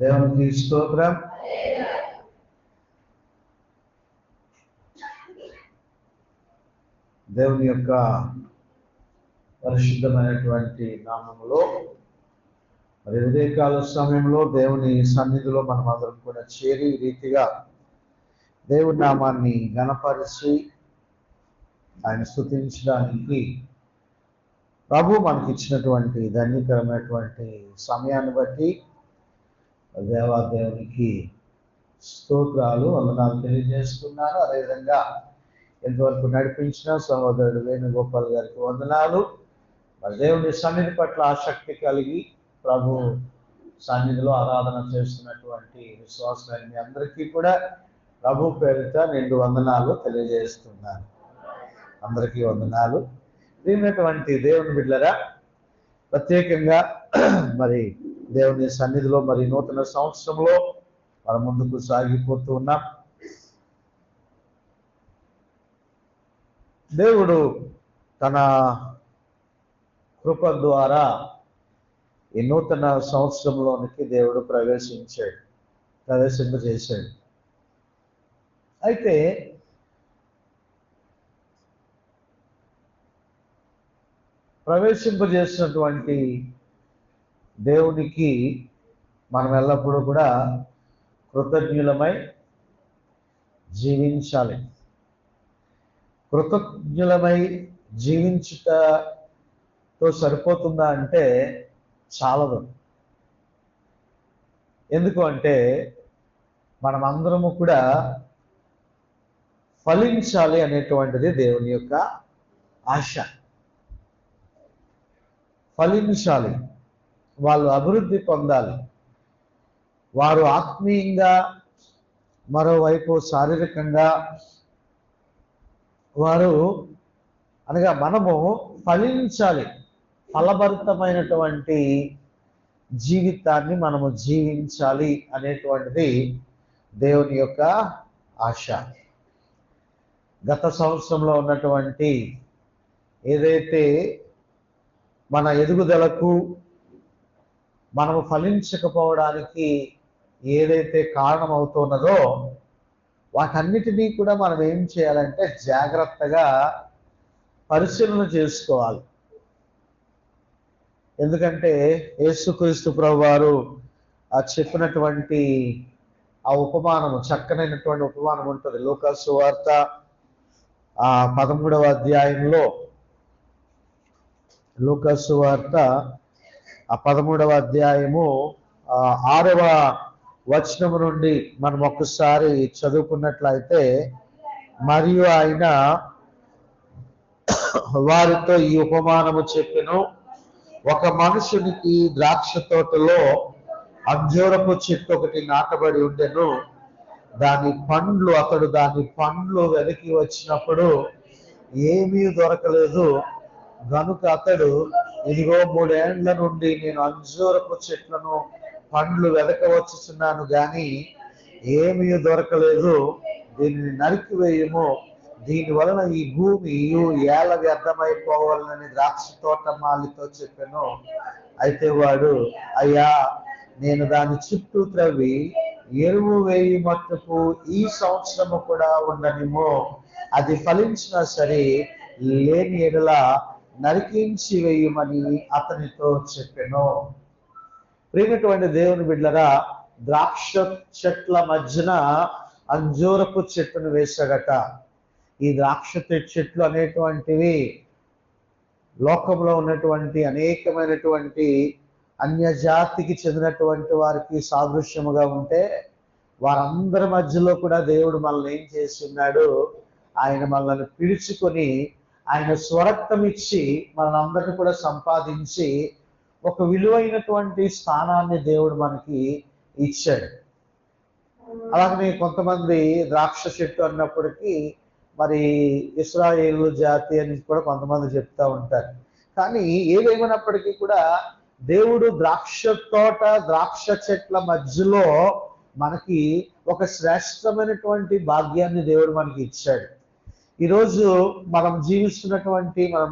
దేవునికి స్తోత్రం. దేవుని యొక్క పరిశుద్ధమైనటువంటి నామములో మరి ఉదయకాల సమయంలో దేవుని సన్నిధిలో మనం అందరం కూడా చేరి రీతిగా దేవుని నామాన్ని ఘనపరిచి ఆయన స్తుతించడానికి ప్రభు మనకి ఇచ్చినటువంటి ధన్యకరమైనటువంటి సమయాన్ని బట్టి దేవాదేవునికి స్తోత్రాలు వందనాలు తెలియజేస్తున్నాను. అదేవిధంగా ఎంతవరకు నడిపించిన సహోదరుడు వేణుగోపాల్ గారికి వందనాలు. మరి దేవుని సన్నిధి పట్ల ఆసక్తి కలిగి ప్రభు సన్నిధిలో ఆరాధన చేస్తున్నటువంటి విశ్వాసులైన మీ అందరికీ కూడా ప్రభు పేరిట నిండు వందనాలు తెలియజేస్తున్నాను. అందరికీ వందనాలు. దీనిటువంటి దేవుని బిడ్డలారా, ప్రత్యేకంగా మరి దేవుని సన్నిధిలో మరి నూతన సంవత్సరంలో మనం ముందుకు సాగిపోతూ ఉన్నాం. దేవుడు తన కృప ద్వారా ఈ నూతన సంవత్సరంలోనికి దేవుడు ప్రవేశింపజేశాడు. అయితే ప్రవేశింపజేసినటువంటి దేవునికి మనం ఎల్లప్పుడూ కూడా కృతజ్ఞులమై జీవించాలి. కృతజ్ఞులమై జీవించుటతో సరిపోతుందా అంటే చాలదు. ఎందుకు అంటే మనం అందరము కూడా ఫలించాలి అనేటువంటిది దేవుని యొక్క ఆశ. ఫలించాలి, వాళ్ళు అభివృద్ధి పొందాలి, వారు ఆత్మీయంగా మరోవైపు శారీరకంగా వారు అనగా మనము ఫలించాలి. ఫలభరితమైనటువంటి జీవితాన్ని మనము జీవించాలి అనేటువంటిది దేవుని యొక్క ఆశ. గత సంవత్సరంలో ఉన్నటువంటి ఏదైతే మన ఎదుగుదలకు మనము ఫలించకపోవడానికి ఏదైతే కారణమవుతున్నదో వాటన్నిటినీ కూడా మనం ఏం చేయాలంటే జాగ్రత్తగా పరిశీలన చేసుకోవాలి. ఎందుకంటే యేసుక్రీస్తు ప్రభువారు చెప్పినటువంటి ఆ ఉపమానము, చక్కనైనటువంటి ఉపమానం ఉంటుంది. లూకా సువార్త 13వ అధ్యాయంలో, లూకా సువార్త 13వ అధ్యాయము 6వ వచనము నుండి మనం ఒక్కసారి చదువుకున్నట్లయితే, మరియు ఆయన వారితో ఈ ఉపమానము చెప్పెను, ఒక మనుషునికి ద్రాక్ష తోటలో అంజూరపు చెట్టు ఒకటి నాటబడి ఉండెను. అతడు దాని పండ్లు వెతికి వచ్చినప్పుడు ఏమీ దొరకలేదు. గనుక అతడు, ఇదిగో 3 ఏండ్ల నుండి నేను అంజూరపు చెట్లను పండ్లు వెతకవచ్చుచున్నాను, గాని ఏమీ దొరకలేదు. దీనిని నరికివేయము, దీని వలన ఈ భూమి ఏల వ్యర్థమైపోవాలని ద్రాక్ష తోట మాలితో చెప్పాను. అయితే వాడు, అయ్యా, నేను దాని చుట్టూ త్రవ్వి ఎరువు వేయి మట్టుకు ఈ సంవత్సరము కూడా ఉండనిమో, అది ఫలించినా సరే లేని ఎడల నరికించి వేయమని అతనితో చెప్పాను. ప్రియమైనటువంటి దేవుని బిడ్డలారా, ద్రాక్ష చెట్ల మధ్యన అంజూరపు చెట్టును వేశాడట. ఈ ద్రాక్ష చెట్లు అనేటువంటివి లోకంలో ఉన్నటువంటి అనేకమైనటువంటి అన్య జాతికి చెందినటువంటి వారికి సాదృశ్యముగా ఉంటే, వారందరి మధ్యలో కూడా దేవుడు మనల్ని ఏం చేసి ఉన్నాడు, ఆయన మనల్ని పిలుచుకొని ఆయన స్వరక్తం ఇచ్చి మనందరిని కూడా సంపాదించి ఒక విలువైనటువంటి స్థానాన్ని దేవుడు మనకి ఇచ్చాడు. అలాగనే కొంతమంది ద్రాక్ష చెట్టు అన్నప్పటికీ మరి ఇశ్రాయేలు జాతి అని కూడా కొంతమంది చెప్తా ఉంటారు. కానీ ఏదేమైనప్పటికీ కూడా దేవుడు ద్రాక్ష తోట, ద్రాక్ష చెట్ల మధ్యలో మనకి ఒక శ్రేష్టమైనటువంటి భాగ్యాన్ని దేవుడు మనకి ఇచ్చాడు. ఈరోజు మనం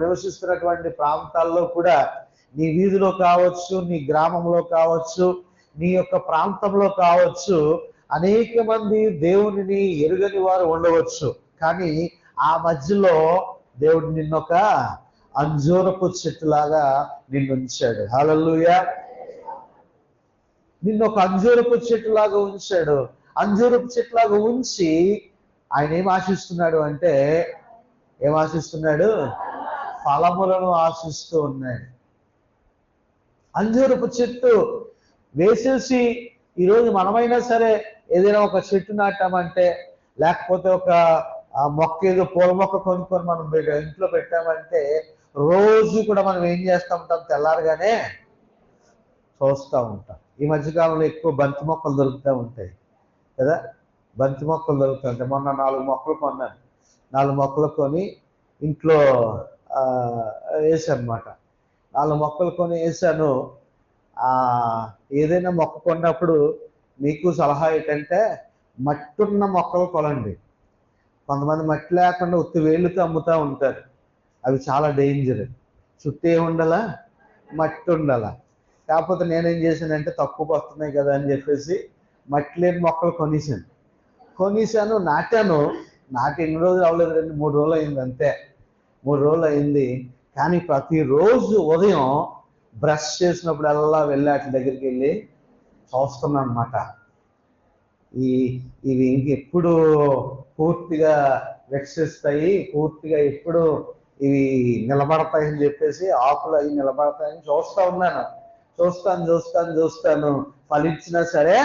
నివసిస్తున్నటువంటి ప్రాంతాల్లో కూడా నీ వీధిలో కావచ్చు, నీ గ్రామంలో కావచ్చు, నీ యొక్క ప్రాంతంలో కావచ్చు, అనేక మంది దేవునిని ఎరుగని వారు ఉండవచ్చు. కానీ ఆ మధ్యలో దేవుడు నిన్నొక అంజూరపు చెట్టులాగా నిన్ను ఉంచాడు. హల్లెలూయా. నిన్ను ఒక అంజూరపు చెట్టులాగా ఉంచాడు. అంజూరపు చెట్టులాగా ఉంచి ఆయన ఏం ఆశిస్తున్నాడు అంటే, ఏం ఆశిస్తున్నాడు? ఫలములను ఆశిస్తూ ఉన్నాడు. అంజూరపు చెట్టు వేసేసి ఈరోజు మనమైనా సరే ఏదైనా ఒక చెట్టు నాటామంటే, లేకపోతే ఒక మొక్క, ఏదో పూల మొక్క కొనుక్కొని మనం ఇంట్లో పెట్టామంటే, రోజు కూడా మనం ఏం చేస్తూ ఉంటాం? తెల్లారగానే చూస్తూ ఉంటాం. ఈ మధ్యకాలంలో ఎక్కువ బంతి మొక్కలు దొరుకుతూ ఉంటాయి కదా. బంతి మొక్కలు దొరుకుతూ ఉంటాయి. మొన్న 4 మొక్కలు కొన్నాను. 4 మొక్కలు కొని ఇంట్లో వేసానమాట. 4 మొక్కలు కొని వేసాను. ఏదైనా మొక్క కొన్నప్పుడు మీకు సలహా ఏంటంటే, మట్టున్న మొక్కలు కొనండి. కొంతమంది మట్టి లేకుండా ఉత్తి వేళ్ళతో అమ్ముతూ ఉంటారు. అవి చాలా డేంజర్. చుట్టూ ఏముండాలా? మట్టి ఉండాలా. కాకపోతే నేనేం చేశానంటే, తక్కువకి వస్తున్నాయి కదా అని చెప్పేసి మట్టి లేని మొక్కలు కొనేసాను, నాటాను. నాటి ఎన్ని రోజులు అవ్వలేదు, 2-3 రోజులు అయింది అంతే. 3 రోజులు అయింది. కానీ ప్రతిరోజు ఉదయం బ్రష్ చేసినప్పుడల్లా వెళ్ళి వాటి దగ్గరికి వెళ్ళి చూస్తున్నాను అనమాట. ఇవి ఇంకెప్పుడు పూర్తిగా వికసిస్తాయి, పూర్తిగా ఎప్పుడు ఇవి నిలబడతాయని చెప్పేసి, ఆకులు అవి నిలబడతాయని చూస్తూ ఉన్నాను. చూస్తాను. ఫలించినా సరే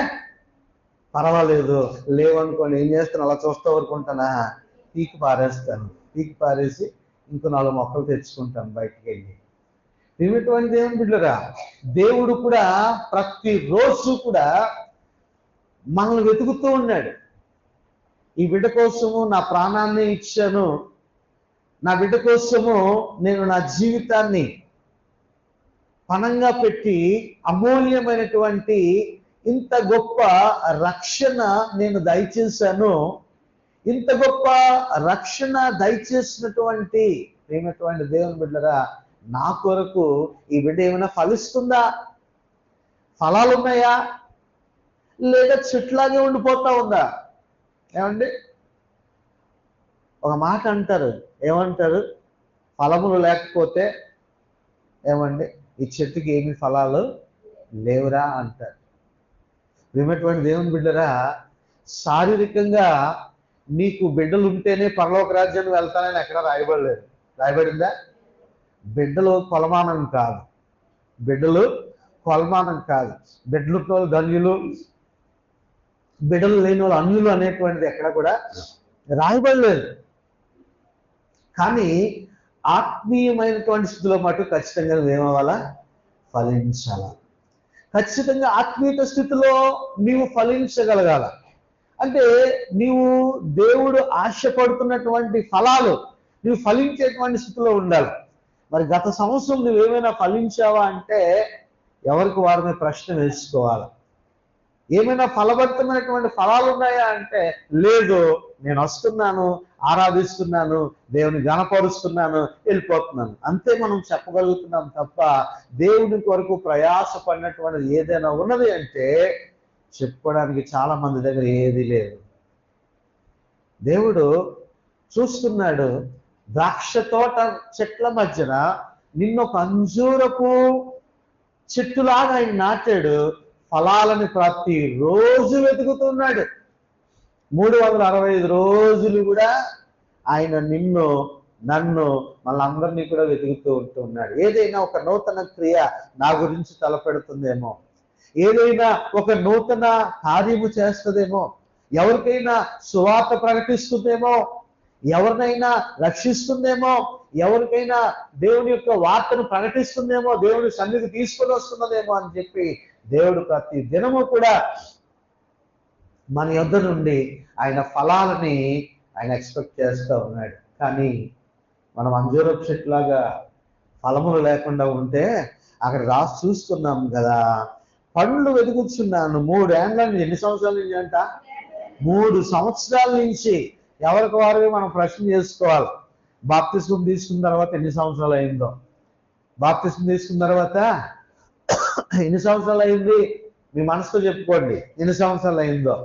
పర్వాలేదు, లేవనుకోండి ఏం చేస్తాను, అలా చూస్తూ ఊరుకుంటానా? పీకి పారేసి ఇంకో 4 మొక్కలు తెచ్చుకుంటాను బయటికి వెళ్ళి. ఏమిటువంటి దేవుని బిడ్డరా, దేవుడు కూడా ప్రతిరోజు కూడా మనల్ని వెతుకుతూ ఉన్నాడు. ఈ బిడ్డ కోసము నా ప్రాణాన్ని ఇచ్చాను, నా బిడ్డ కోసము నేను నా జీవితాన్ని పణంగా పెట్టి అమూల్యమైనటువంటి ఇంత గొప్ప రక్షణ నేను దయచేశాను. ఇంత గొప్ప రక్షణ దయచేసినటువంటి దేవుని బిడ్డరా, నా కొరకు ఈ బిడ్డ ఏమైనా ఫలిస్తుందా? ఫలాలు ఉన్నాయా? లేదా చెట్లాగే ఉండిపోతా ఉందా? ఏమండి, ఒక మాట అంటారు, ఏమంటారు? ఫలములు లేకపోతే ఏమండి, ఈ చెట్టుకి ఏమి ఫలాలు లేవురా అంటారు. ఏమైనటువంటి దేవుని బిడ్డరా, శారీరకంగా నీకు బిడ్డలు ఉంటేనే పరలోక రాజ్యాన్ని వెళ్తానని ఎక్కడ రాయబడలేదు. రాయబడిందా? బిడ్డలు కొలమానం కాదు. బిడ్డలు ధన్యులు, బిడ్డలు లేని వాళ్ళు అన్యులు అనేటువంటిది ఎక్కడ కూడా రాయబడలేదు. కానీ ఆత్మీయమైనటువంటి స్థితిలో మటు ఖచ్చితంగా ఏమవ్వాలా? ఫలించాలా. ఖచ్చితంగా ఆత్మీయ స్థితిలో నీవు ఫలించగలగాల. అంటే నీవు దేవుడు ఆశపడుతున్నటువంటి ఫలాలు నువ్వు ఫలించేటువంటి స్థితిలో ఉండాలి. మరి గత సంవత్సరం నువ్వేమైనా ఫలించావా అంటే ఎవరికి వారిని ప్రశ్న వేసుకోవాలి. ఏమైనా ఫలభరితమైనటువంటి ఫలాలు ఉన్నాయా అంటే లేదు, నేను వస్తున్నాను, ఆరాధిస్తున్నాను, దేవుని గణపరుస్తున్నాను, వెళ్ళిపోతున్నాను, అంతే మనం చెప్పగలుగుతున్నాం తప్ప దేవుని కొరకు ప్రయాసపడినటువంటిది ఏదైనా ఉన్నది అంటే చెప్పుకోవడానికి చాలా మంది దగ్గర ఏది లేదు. దేవుడు చూస్తున్నాడు. ద్రాక్ష తోట చెట్ల మధ్యన నిన్నొక అంజూరపు చెట్టులాగా ఆయన నాటాడు. ఫలాలను ప్రతిరోజు వెతుకుతున్నాడు. 365 రోజులు కూడా ఆయన నిన్ను, నన్ను, మనందరినీ కూడా వెతుకుతూ ఉంటున్నాడు. ఏదైనా ఒక నూతన క్రియ నా గురించి తలపెడుతుందేమో, ఏదైనా ఒక నూతన కార్యము చేస్తుందేమో, ఎవరికైనా సువార్త ప్రకటిస్తుందేమో, ఎవరినైనా రక్షిస్తుందేమో, ఎవరికైనా దేవుని యొక్క వార్తను ప్రకటిస్తుందేమో, దేవుని సన్నిధి తీసుకొని వస్తున్నదేమో అని చెప్పి దేవుడు ప్రతి దినము కూడా మన యొద్ద నుండి ఆయన ఫలాలని ఆయన ఎక్స్పెక్ట్ చేస్తూ ఉన్నాడు. కానీ మనం అంజూరపు చెట్టులాగా ఫలములు లేకుండా ఉంటే అక్కడ రాసి చూస్తున్నాం కదా, పండ్లు వెతుకుతున్నాను 3 ఏళ్ళ నుంచి. ఎన్ని సంవత్సరాల నుంచి అంట? 3 సంవత్సరాల నుంచి. ఎవరికి వారు మనం ప్రశ్న చేసుకోవాలి. బాప్తిస్మం తీసుకున్న తర్వాత ఎన్ని సంవత్సరాలు అయిందో, బాప్తిస్మం తీసుకున్న తర్వాత ఎన్ని సంవత్సరాలు అయింది, మీ మనసుతో చెప్పుకోండి ఎన్ని సంవత్సరాలు అయిందో.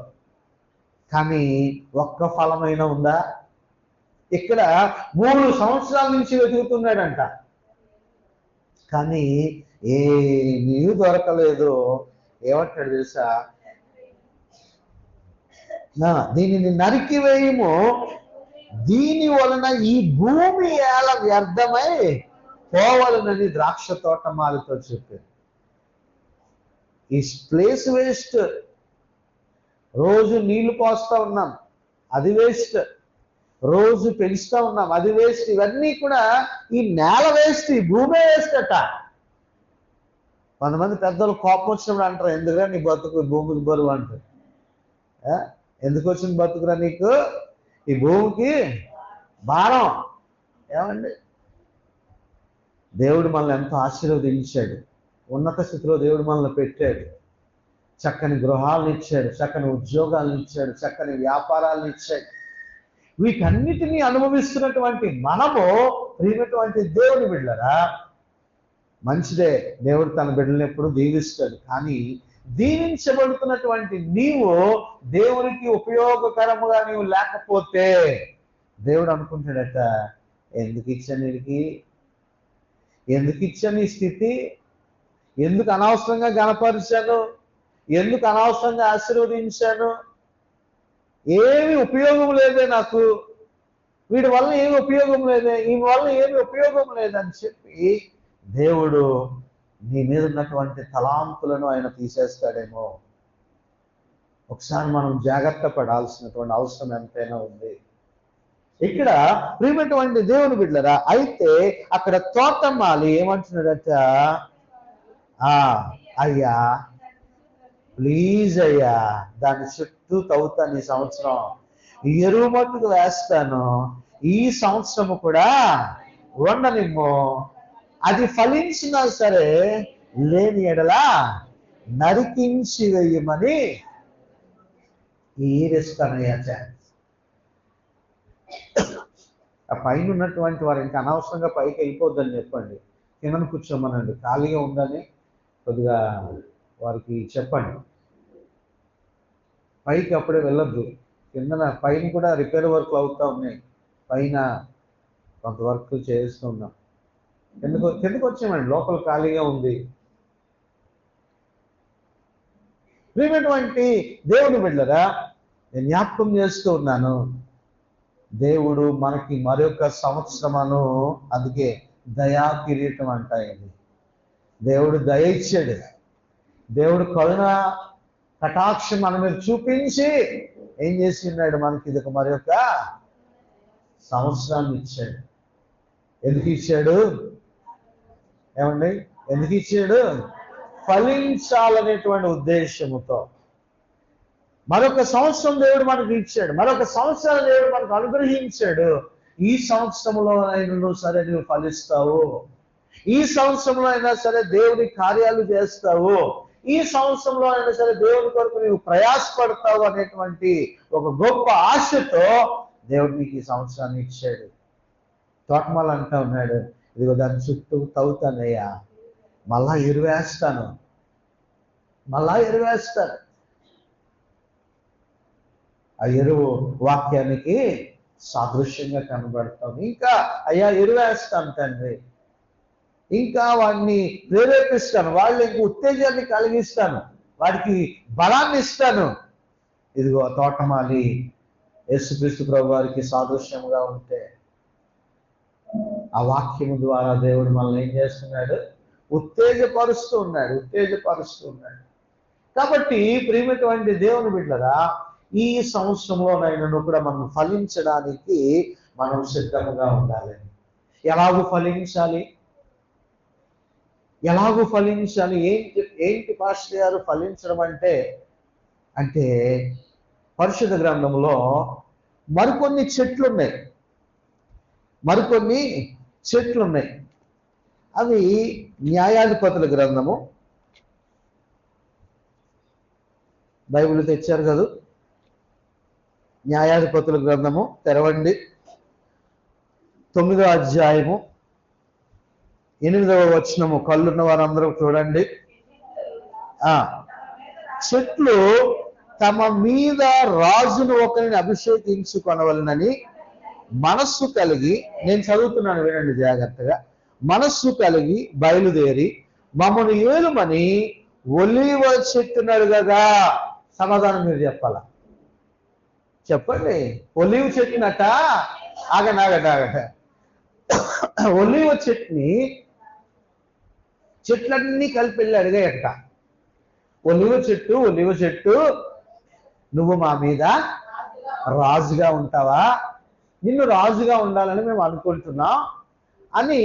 కానీ ఒక్క ఫలమైనా ఉందా? ఇక్కడ 3 సంవత్సరాల నుంచి వెతుకుతున్నాడంట, కానీ ఏమీ దొరకలేదు. ఏమంటాడు తెలుసా? దీనిని నరికివేయము, దీని వలన ఈ భూమి ఏల వ్యర్థమై పోవాలనని ద్రాక్ష తోటమాలితో చెప్పారు. ఈ ప్లేస్ వేస్ట్. రోజు నీళ్లు పోస్తా ఉన్నాం, అది వేస్ట్. రోజు పెంచుతా ఉన్నాం, అది వేస్ట్. ఇవన్నీ కూడా ఈ నేల వేస్ట్, ఈ భూమే వేస్ట్ అట. కొంతమంది పెద్దలు కోపం వచ్చినప్పుడు అంటారు, ఎందుకురా నీ బతుకు భూమికి బరువు అంటారు. ఎందుకు వచ్చిన బతుకురా నీకు, ఈ భూమికి భారం. ఏమండి, దేవుడు మనల్ని ఎంతో ఆశీర్వదించాడు, ఉన్నత స్థితిలో దేవుడు మనల్ని పెట్టాడు, చక్కని గృహాలను ఇచ్చాడు, చక్కని ఉద్యోగాలను ఇచ్చాడు, చక్కని వ్యాపారాలను ఇచ్చాడు. వీటన్నిటినీ అనుభవిస్తున్నటువంటి మనము ప్రియమైనటువంటి దేవుని బిడ్డలారా, మంచిదే, దేవుడు తన బిడ్డలను ఎప్పుడు దీవిస్తాడు. కానీ దీవించబడుతున్నటువంటి నీవు దేవునికి ఉపయోగకరముగా నీవు లేకపోతే దేవుడు అనుకుంటాడట, ఎందుకు ఇచ్చాను వీడికి, ఎందుకు ఇచ్చాను ఈ స్థితి, ఎందుకు అనవసరంగా గణపరిచాను, ఎందుకు అనవసరంగా ఆశీర్వదించాను, ఏమి ఉపయోగం లేదే నాకు, వీడి వల్ల ఏమి ఉపయోగం లేదే, ఈ వల్ల ఏమి ఉపయోగం లేదని చెప్పి దేవుడు నీ మీద ఉన్నటువంటి తలాంతులను ఆయన తీసేస్తాడేమో. ఒకసారి మనం జాగ్రత్త పడాల్సినటువంటి అవసరం ఎంతైనా ఉంది. ఇక్కడ ప్రియమైనటువంటి దేవుని బిడ్డలారా, అయితే అక్కడ తోటమాలి ఏమంటున్నాడట, అయ్యా ప్లీజ్ అయ్యా, దాని చుట్టూ తవ్వుతాను, ఈ సంవత్సరం ఎరువు మట్టుకు వేస్తాను, ఈ సంవత్సరము కూడా ఉండనిమ్ము, అది ఫలించినా సరే లేని ఎడలా నరికించి వేయమని ఈరేస్తానయ్యా ఛాన్స్. ఆ పైన ఉన్నటువంటి వారు ఇంకా అనవసరంగా పైకి వెళ్ళిపోద్దని చెప్పండి, కింద కూర్చోమనండి, ఖాళీగా ఉందని కొద్దిగా వారికి చెప్పండి. పైకి అప్పుడే వెళ్ళొద్దు, పైన కూడా రిపేర్ వర్క్లు అవుతూ ఉన్నాయి, పైన కొంత వర్క్ చేస్తున్నాం. కిందకు వచ్చామండి, లోపల ఖాళీగా ఉంది. ప్రియమైనటువంటి దేవుని బిడ్డలారా, నేను జ్ఞాపకం చేస్తూ ఉన్నాను, దేవుడు మనకి మరొక సంవత్సరమును, అందుకే దయా కిరీటం అంటాయండి. దేవుడు దయ ఇచ్చాడు, దేవుడు కరుణ కటాక్షం మన మీద చూపించి ఏం చేసి ఉన్నాడు, మనకి ఇది మరొక సంవత్సరాన్ని ఇచ్చాడు. ఎందుకు ఇచ్చాడు? ఏమండి, ఎందుకు ఇచ్చాడు? ఫలించాలనేటువంటి ఉద్దేశముతో మరొక సంవత్సరం దేవుడు మనకు ఇచ్చాడు, మరొక సంవత్సరం దేవుడు మనకు అనుగ్రహించాడు. ఈ సంవత్సరంలో అయినా సరే నువ్వు ఫలిస్తావు, ఈ సంవత్సరంలో అయినా సరే దేవుని కార్యాలు చేస్తావు, ఈ సంవత్సరంలో అయినా సరే దేవుని కొరకు నువ్వు ప్రయాసపడతావు అనేటువంటి ఒక గొప్ప ఆశతో దేవుడు నీకు ఈ సంవత్సరాన్ని ఇచ్చాడు. తోటమాల అంటా ఉన్నాడు, ఇదిగో దాని చుట్టూ తవ్వుతానయ్యా, మళ్ళా ఎరువేస్తాను, మళ్ళా ఎరువేస్తాను. ఆ ఎరువు వాక్యానికి సాదృశ్యంగా కనబడతాం. ఇంకా అయ్యా ఎరువేస్తాను తండ్రి, ఇంకా వాడిని ప్రేరేపిస్తాను, వాళ్ళు ఇంక ఉత్తేజాన్ని కలిగిస్తాను, వాడికి బలాన్ని ఇస్తాను. ఇదిగో తోటమాలి యేసుక్రీస్తు ప్రభు వారికి సాదృశ్యంగా ఉంటే ఆ వాక్యము ద్వారా దేవుడు మనల్ని ఏం చేస్తున్నాడు? ఉత్తేజపరుస్తూ ఉన్నాడు. కాబట్టి ప్రియమైనటువంటి దేవుని బిడ్డలారా, ఈ సంవత్సరంలోనైనా కూడా మనం ఫలించడానికి మనం సిద్ధంగా ఉండాలి. ఎలాగూ ఫలించాలి? ఏంటి పాస్టర్ గారు ఫలించడం అంటే పరిశుద్ధ గ్రంథంలో మరికొన్ని చెట్లు ఉన్నాయి. అవి న్యాయాధిపతుల గ్రంథము, బైబిల్ తెచ్చారు కదా, న్యాయాధిపతుల గ్రంథము తెరవండి, 9వ అధ్యాయము 8వ వచనము. కళ్ళున్న వారందరూ చూడండి. చెట్లు తమ మీద రాజును ఒకరిని అభిషేకించుకొనవలనని మనస్సు కలిగి, నేను చదువుతున్నాను వినండి జాగ్రత్తగా, మనస్సు కలిగి బయలుదేరి మమ్మల్ని ఏలుమని ఒలీవ చెట్టునడుగగా. సమాధానం మీరు చెప్పాలా? చెప్పండి. ఒలీవ చెట్టునట ఆగట ఒలీవ చెట్లన్నీ కలిపి వెళ్ళి అడిగాయట, ఒలీవ చెట్టు నువ్వు మా మీద రాజుగా ఉంటావా? నిన్ను రాజుగా ఉండాలని మేము అనుకుంటున్నాం అని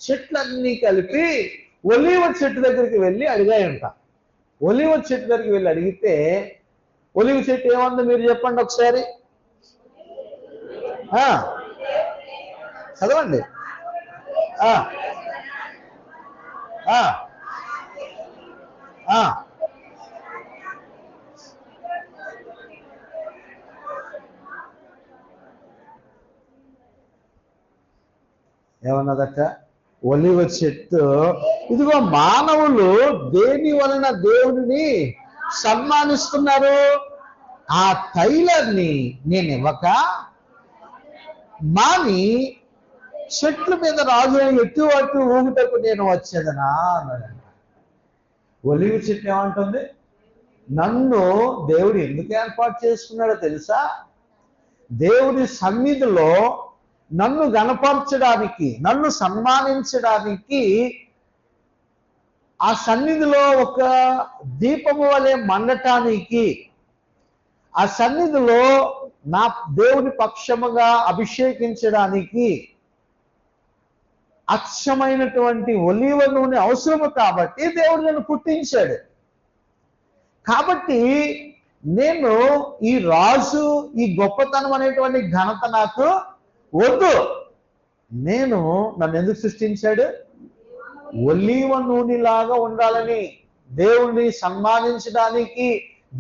చెట్లన్నీ కలిపి ఒలీవ చెట్టు దగ్గరికి వెళ్ళి అడిగాయంట. ఒలీవ చెట్టు దగ్గరికి వెళ్ళి అడిగితే ఒలీవ చెట్టు ఏమందో మీరు చెప్పండి ఒకసారి. చదవండి. ఏమన్నదట? ఒలీవ చెట్టు, ఇదిగో మానవులు దేని వలన దేవుడిని సన్మానిస్తున్నారు? ఆ తైలాన్ని నేను ఇవ్వక మాని చెట్ల మీద రాజు ఎటు అటు ఊగుటకు నేను వచ్చేదనా అన్నాడంట. ఒలీవ చెట్టు ఏమంటుంది? నన్ను దేవుడు ఎందుకు ఏర్పాటు చేసుకున్నాడో తెలుసా? దేవుడి సన్నిధిలో నన్ను గణపరచడానికి, నన్ను సన్మానించడానికి, ఆ సన్నిధిలో ఒక దీపము వలె మండటానికి, ఆ సన్నిధిలో నా దేవుని పక్షముగా అభిషేకించడానికి అక్షమైనటువంటి ఒలీవ నూనె అవసరము కాబట్టి దేవుడు నన్ను పుట్టించాడు. కాబట్టి నేను ఈ రాజు, ఈ గొప్పతనం అనేటువంటి ఘనత నాకు వద్దు. నన్ను ఎందుకు సృష్టించాడు? ఒలీవ నూనెలాగా ఉండాలని, దేవుణ్ణి సన్మానించడానికి,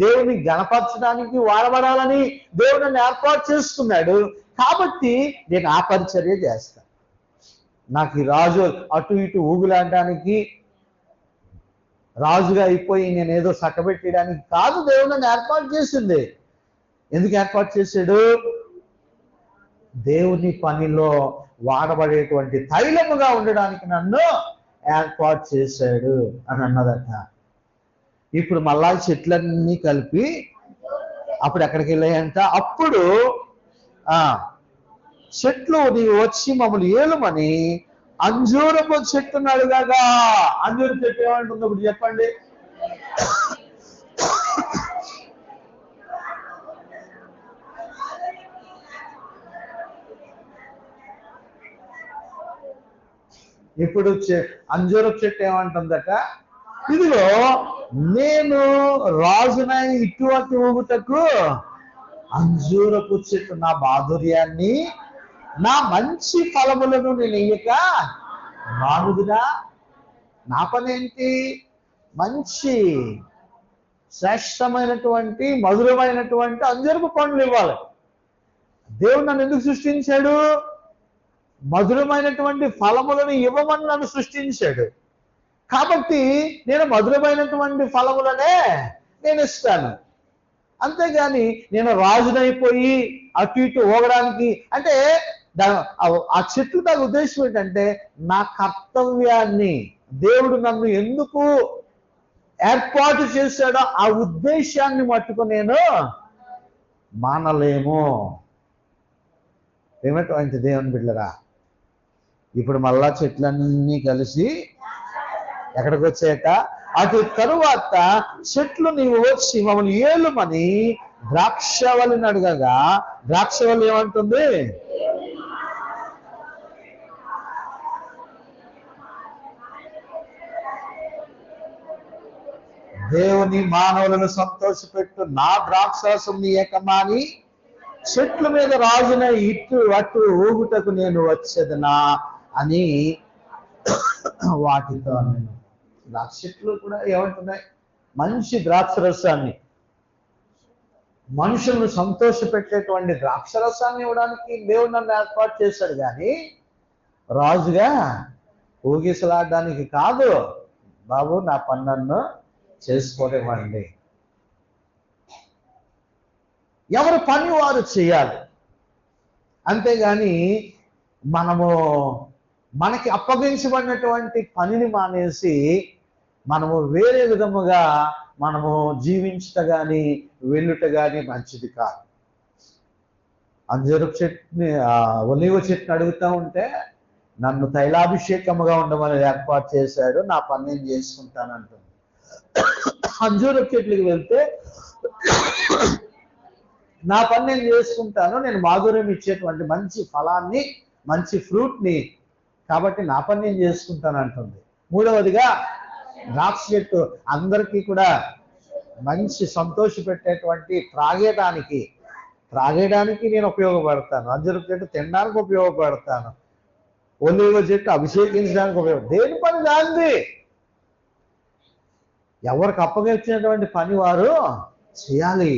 దేవుని గణపరచడానికి వాడబడాలని దేవుడు నన్ను ఏర్పాటు చేసుకున్నాడు. కాబట్టి నేను ఆ పరిచర్య చేస్తాను. నాకు ఈ రాజు అటు ఇటు ఊగులాడడానికి, రాజుగా అయిపోయి నేను ఏదో సక్కబెట్టడానికి కాదు దేవుడు నన్ను ఏర్పాటు చేసింది. ఎందుకు ఏర్పాటు చేశాడు? దేవుని పనిలో వాడబడేటువంటి తైలముగా ఉండడానికి నన్ను ఏర్పాటు చేశాడు అని అన్నదట. ఇప్పుడు మళ్ళా చెట్లన్నీ కలిపి అప్పుడు ఎక్కడికి వెళ్ళాయంట? అప్పుడు చెట్లు నీవు వచ్చి మమ్మల్ని ఏలుమని అంజూరపు చెట్టును అడుగగా. అంజూరు చెట్టు ఏమంటుందో ఇప్పుడు చెప్పండి. ఇప్పుడు అంజూరపు చెట్టు ఏమంటుందట? ఇదిగో నేను రాజునై ఇటు అటు ఊగుటకు అంజూరపు చెట్టు నా మాధుర్యాన్ని, నా మంచి ఫలములను నేను ఇయ్యక మానుదునా? నా పని ఏంటి? మంచి శ్రేష్టమైనటువంటి మధురమైనటువంటి అంజూరపు పండ్లు ఇవ్వాలి. దేవుడు నన్ను ఎందుకు సృష్టించాడు? మధురమైనటువంటి ఫలములను ఇవ్వమని నన్ను సృష్టించాడు. కాబట్టి నేను మధురమైనటువంటి ఫలములనే నేను ఇస్తాను. అంతేగాని నేను రాజునైపోయి అటు ఇటు ఊగడానికి అంటే ఆ చెట్టు నాకు ఉద్దేశం ఏంటంటే, నా కర్తవ్యాన్ని దేవుడు నన్ను ఎందుకు ఏర్పాటు చేశాడో ఆ ఉద్దేశాన్ని మట్టుకు నేను మానలేము. ఏమిటంటే దేవుని బిడ్డరా, ఇప్పుడు మళ్ళా చెట్లన్నీ కలిసి ఎక్కడికి వచ్చాయట? అటు తరువాత చెట్లు నీవు వచ్చి మమ్మల్ని ఏలుమని ద్రాక్షవల్లిని అడగగా, ద్రాక్షవల్లి ఏమంటుంది? దేవుని మానవులను సంతోషపెట్టు నా ద్రాక్షాసం నీ ఏకమాని చెట్ల మీద రాజున ఇటు అటు ఊగుటకు నేను వచ్చేదనా అని వాటితో నేను. ద్రాక్ష చెట్లు కూడా ఏమంటున్నాయి? మంచి ద్రాక్ష రసాన్ని, మనుషులను సంతోష పెట్టేటువంటి ద్రాక్ష రసాన్ని ఇవ్వడానికి దేవుడు నన్ను ఏర్పాటు చేశాడు, కానీ రాజుగా ఊగిసలాడడానికి కాదు. బాబు నా పని నన్ను చేసుకోనివ్వండి. ఎవరి పని వారు చేయాలి. అంతేగాని మనకి అప్పగించబడినటువంటి పనిని మానేసి మనము వేరే విధముగా జీవించుట కానీ వెళ్ళుట కానీ మంచిది కాదు. అంజూరపు చెట్టుని ఒలీవ చెట్టుని అడుగుతూ ఉంటే నన్ను తైలాభిషేకముగా ఉండమని ఏర్పాటు చేశాడు, నా పని నేను చేసుకుంటానంటుంది. అంజూరపు చెట్లకి వెళ్తే నా పని నేను చేసుకుంటాను, నేను మాధుర్యం ఇచ్చేటువంటి మంచి ఫలాన్ని, మంచి ఫ్రూట్ని, కాబట్టి నా పని నేను చేసుకుంటాను అంటుంది. మూడవదిగా ద్రాక్ష చెట్టు అందరికీ కూడా మంచి సంతోష పెట్టేటువంటి త్రాగేయడానికి నేను ఉపయోగపడతాను. అంజూరపు చెట్టు తినడానికి ఉపయోగపడతాను. ఒలీవ చెట్టు అభిషేకించడానికి దేని పని దాంది. ఎవరికి అప్పగించినటువంటి పని వారు చేయాలి.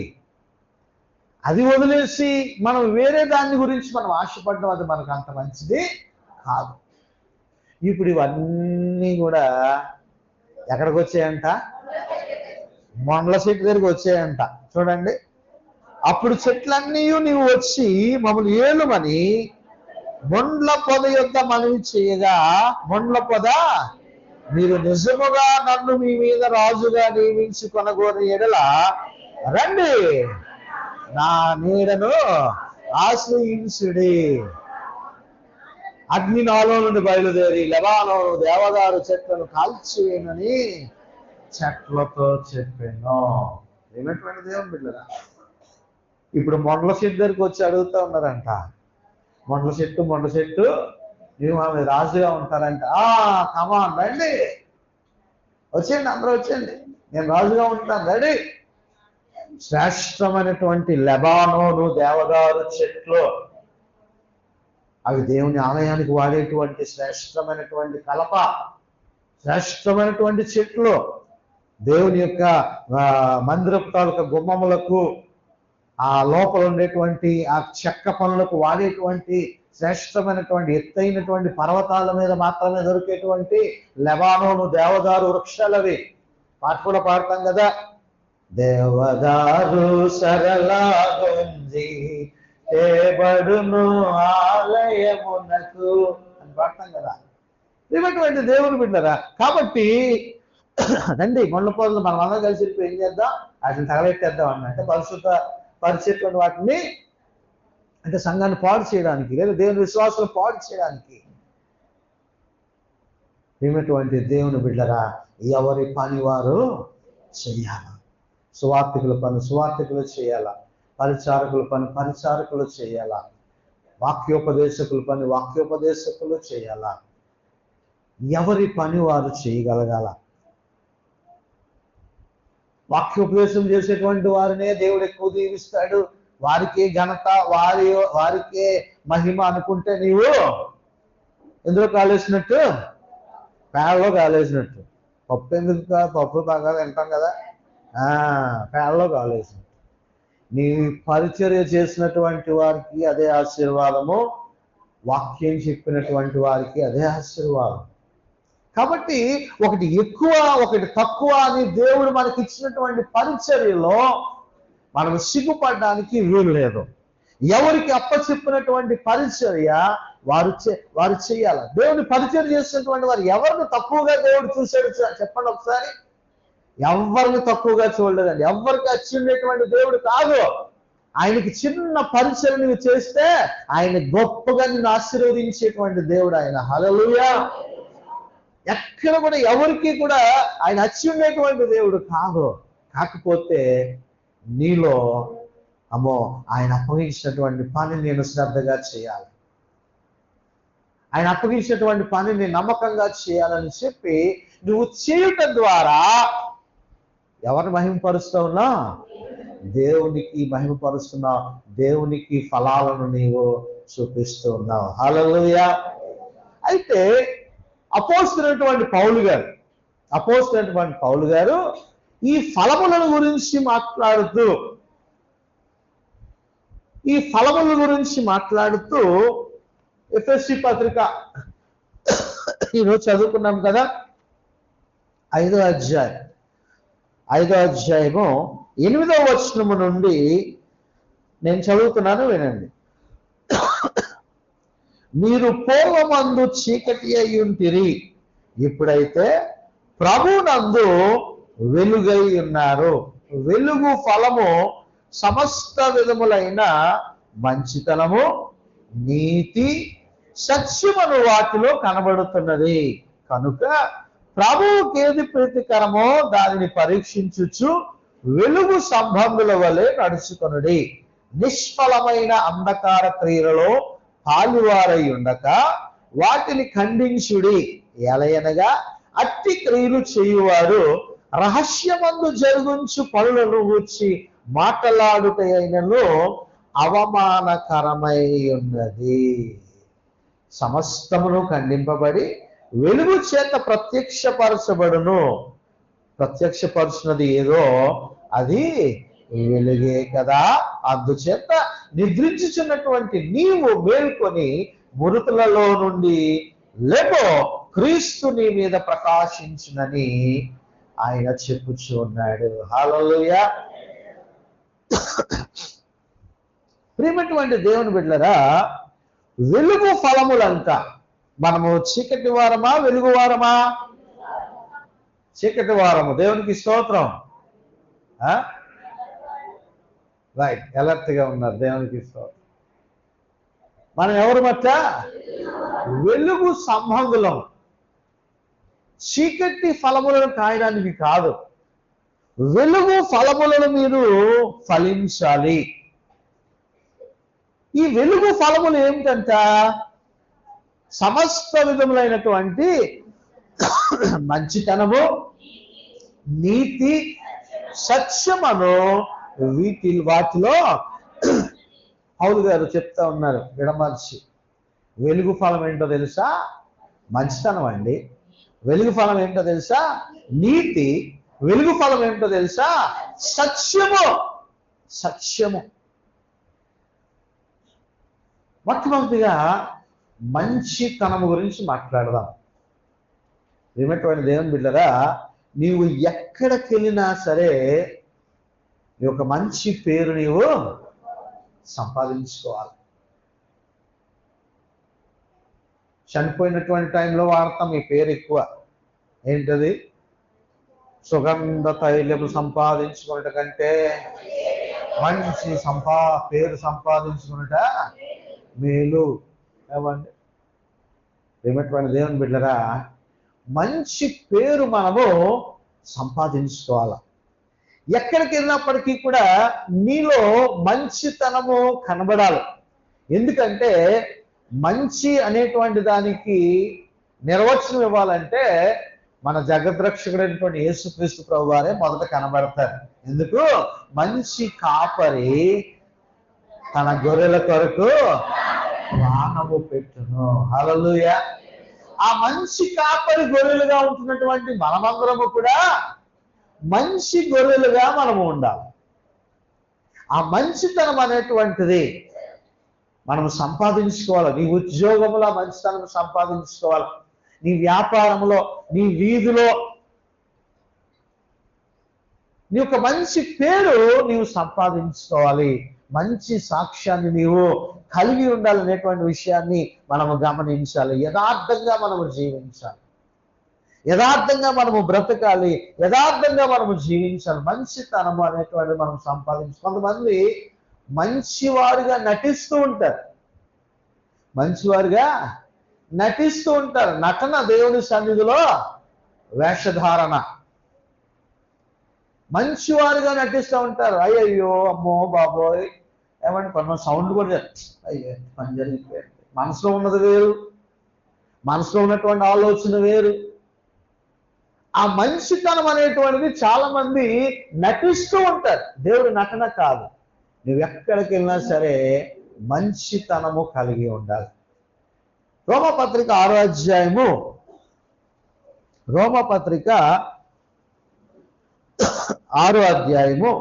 అది వదిలేసి మనం వేరే దాని గురించి మనం ఆశపడడం అది మనకు అంత మంచిది కాదు. ఇప్పుడు ఇవన్నీ కూడా ఎక్కడికి వచ్చాయంట? మొండ్ల చెట్టు దగ్గరికి వచ్చాయంట. చూడండి, అప్పుడు చెట్లన్నీ నీవు వచ్చి మమ్మల్ని ఏలుమని మొండ్ల పొద యొద్ద మనవి చేయగా, మొండ్ల పొద మీరు నిజముగా నన్ను మీ మీద రాజుగా నియమించుకొనగోరి ఎడల రండి, నా నీడను ఆశ్రయించుడి. అగ్ని నాలో నుండి బయలుదేరి లెబానోను దేవదారు చెట్లను కాల్చివేయనని చెట్లతో చెప్పాను. ఏమిటంటే దేవుని బిడ్డరా, ఇప్పుడు మొండ్ల చెట్టు దగ్గరికి వచ్చి అడుగుతూ ఉన్నారంట. మొండ్ల చెట్టు ನೀವು ఆమె రాజుగా ఉంటారంట. కమాన్ రండి, వచ్చేయండి, అందరూ వచ్చేయండి, నేను రాజుగా ఉంటాను, రెడీ. శ్రేష్టమైనటువంటి లెబానోను దేవదారు చెట్లు, అవి దేవుని ఆలయానికి వాడేటువంటి శ్రేష్టమైనటువంటి కలప, శ్రేష్టమైనటువంటి చెట్లు, దేవుని యొక్క మందిరపు తాలూకా గుమ్మములకు ఆ లోపల ఉండేటువంటి ఆ చెక్క పనులకు వాడేటువంటి శ్రేష్టమైనటువంటి ఎత్తైనటువంటి పర్వతాల మీద మాత్రమే దొరికేటువంటి లెబానోను దేవదారు వృక్షాలవి. పాట కూడా పాడతాం కదా, దేవదారు సరళాగుంజి తేబడును ఆలయమునకు అని పాడతాం కదా. ఇటువంటి దేవుని బిడ్డరా, కాబట్టి రండి మొండ్ల పొదలు మనం అందరం కలిసి ఏం చేద్దాం, వాటిని తగలెట్టేద్దాం అన్నట్టు పరిచేటువంటి వాటిని, అంటే సంఘాన్ని పాడు చేయడానికి లేదా దేవుని విశ్వాసాలు పాడు చేయడానికి. ఏమిటువంటి దేవుని బిడ్డరా, ఎవరి పని వారు చెయ్యాల. సువార్థికుల పని సువార్థికులు చేయాలా, పరిచారకుల పని పరిచారకులు చేయాలా, వాక్యోపదేశకుల పని వాక్యోపదేశకులు చేయాలా. ఎవరి పని వారు చేయగలగాల. వాక్యోపదేశం చేసేటువంటి వారినే దేవుడు ఎక్కువ దీవిస్తాడు, వారికే ఘనత, వారికే మహిమ అనుకుంటే నీవు ఎందులో కాలేసినట్టు, పేడలో కాలేసినట్టు. పప్పు ఎందుకు పప్పు బాగా తింటాం కదా, పేడలో కాలేసినట్టు. నీ పరిచర్య చేసినటువంటి వారికి అదే ఆశీర్వాదము, వాక్యం చెప్పినటువంటి వారికి అదే ఆశీర్వాదం. కాబట్టి ఒకటి ఎక్కువ ఒకటి తక్కువ అని దేవుడు మనకి ఇచ్చినటువంటి పరిచర్యలో మనం సిగ్గుపడడానికి వీలు లేదు. ఎవరికి అప్పచెప్పినటువంటి పరిచర్య వారు చేయాలి. దేవుని పరిచర్య చేసినటువంటి వారు ఎవరిని తక్కువగా దేవుడు చూశాడు చెప్పండి ఒకసారి. ఎవరిని తక్కువగా చూడలేదండి. ఎవరికి వచ్చి ఉండేటువంటి దేవుడు కాదు. ఆయనకి చిన్న పరిచర్య నువ్వు చేస్తే ఆయన గొప్పగా నిన్ను ఆశీర్వదించేటువంటి దేవుడు ఆయన. హల్లెలూయా. ఎక్కడ కూడా ఎవరికి కూడా ఆయన వచ్చి ఉండేటువంటి దేవుడు కాదు. కాకపోతే నీలో ఆయన అప్పగించినటువంటి పని నేను శ్రద్ధగా చేయాలి, ఆయన అప్పగించినటువంటి పని నేను నమ్మకంగా చేయాలని చెప్పి నువ్వు చేయటం ద్వారా ఎవరిని మహిమపరుస్తూ ఉన్నావు? దేవునికి మహిమపరుస్తున్నావు, దేవునికి ఫలాలను నీవు చూపిస్తూ ఉన్నావు. హల్లెలూయా. అయితే అపోస్తలుడైనటువంటి పౌలు గారు ఈ ఫలములను గురించి మాట్లాడుతూ ఎఫెసీ పత్రిక ఈరోజు చదువుకున్నాం కదా, 5వ అధ్యాయము 8వ వచనము నుండి నేను చదువుతున్నాను, వినండి. మీరు పూర్వమందు చీకటి అయి ఉంటిరి, ఇప్పుడైతే ప్రభునందు వెలుగై ఉన్నారు. వెలుగు ఫలము సమస్త విధములైన మంచితనము, నీతి, సత్యమును వాటిలో కనబడుతున్నది. కనుక ప్రభువుకి ఏది ప్రీతికరమో దానిని పరీక్షించుచు వెలుగు సంబంధుల వలె నడుచుకొనుడి. నిష్ఫలమైన అంధకార క్రియలలో పాలువారై ఉండక వాటిని ఖండించుడి. ఎలయనగా అట్టి క్రియలు చేయువాడు రహస్యమందు జరుగుంచు పనులను గూర్చి మాట్లాడుటైనను అవమానకరమై ఉన్నది. సమస్తమును ఖండింపబడి వెలుగు చేత ప్రత్యక్షపరచబడును. ప్రత్యక్షపరుచున్నది ఏదో అది వెలుగే కదా. అందుచేత నిద్రించుచున్నటువంటి నీవు మేల్కొని మృతులలో నుండి లేపో, క్రీస్తు నీ మీద ప్రకాశించునని ఆయన చెప్పుచూ ఉన్నాడు. హల్లెలూయా. ప్రియమైనటువంటి దేవుని బిడ్డలారా, వెలుగు ఫలములంట. మనము చీకటి వారమా వెలుగు వారమా? చీకటి వారము. దేవునికి స్తోత్రం. రైట్, అలర్ట్గా ఉన్నారు. దేవునికి స్తోత్రం. మనం ఎవరు మధ్య? వెలుగు సంబంధులం. చీకటి ఫలములను కాయడానికి కాదు, వెలుగు ఫలములను మీరు ఫలించాలి. ఈ వెలుగు ఫలములు ఏమిటంట? సమస్త విధములైనటువంటి మంచితనము, నీతి, సత్యమను వాటిలో పౌలు గారు చెప్తా ఉన్నారు విడమర్చి. వెలుగు ఫలం ఏంటో తెలుసా? మంచితనం అండి. వెలుగు ఫలం ఏంటో తెలుసా? నీతి. వెలుగు ఫలం ఏంటో తెలుసా? సత్యము. సత్యము. మొట్టమొదటిగా మంచితనము గురించి మాట్లాడదాం. ఏమిటంటే దేవుని బిడ్డరా, నీవు ఎక్కడికి వెళ్ళినా సరే నీ ఒక మంచి పేరు నీవు సంపాదించుకోవాలి. చనిపోయినటువంటి టైంలో వాడతాం ఈ పేరు ఎక్కువ. ఏంటది? సుగంధ తైలము సంపాదించుకున్నట కంటే మంచి పేరు సంపాదించుకున్నట మేలు. ఏమండి? ఏమిటంటే దేవుని బిడ్డరా, మంచి పేరు మనము సంపాదించుకోవాలి. ఎక్కడికి వెళ్ళినప్పటికీ కూడా నీలో మంచితనము కనబడాలి. ఎందుకంటే మంచి అనేటువంటి దానికి నిర్వచనం ఇవ్వాలంటే మన జగద్రక్షకుడైనటువంటి యేసుక్రీస్తు ప్రభు వారే మొదట కనబడతారు. ఎందుకు? మంచి కాపరి తన గొర్రెల కొరకు ప్రాణము పెట్టును. హల్లెలూయా. ఆ మంచి కాపరి గొర్రెలుగా ఉంటున్నటువంటి మనమందరము కూడా మంచి గొర్రెలుగా మనము ఉండాలి. ఆ మంచితనం అనేటువంటిది మనం సంపాదించుకోవాలి. నీ ఉద్యోగంలో మంచితనం సంపాదించుకోవాలి. నీ వ్యాపారంలో, నీ వీధిలో నీ యొక్క మంచి పేరు నీవు సంపాదించుకోవాలి. మంచి సాక్ష్యాన్ని నీవు కలిగి ఉండాలనేటువంటి విషయాన్ని మనము గమనించాలి. యథార్థంగా మనము జీవించాలి. యథార్థంగా మనము బ్రతకాలి. యథార్థంగా మనము జీవించాలి. మంచితనము అనేటువంటి మనం సంపాదించాలి. కొంతమంది మంచివారుగా నటిస్తూ ఉంటారు. మంచివారుగా నటిస్తూ ఉంటారు. నటన దేవుని సన్నిధిలో వేషధారణ. మంచివారుగా నటిస్తూ ఉంటారు. అయ్యయ్యో, అమ్మో, బాబోయ్, ఏమంటే కొంతమంది సౌండ్ కూడా అయ్యో పని జరిగిపోయింది. మనసులో ఉన్నది వేరు, మనసులో ఉన్నటువంటి ఆలోచన వేరు. ఆ మంచితనం అనేటువంటిది చాలా మంది నటిస్తూ ఉంటారు. దేవుడి నటన కాదు. నువ్వు ఎక్కడికి వెళ్ళినా సరే మంచితనము కలిగి ఉండాలి. రోమపత్రిక 6వ అధ్యాయము, రోమపత్రిక 6వ అధ్యాయము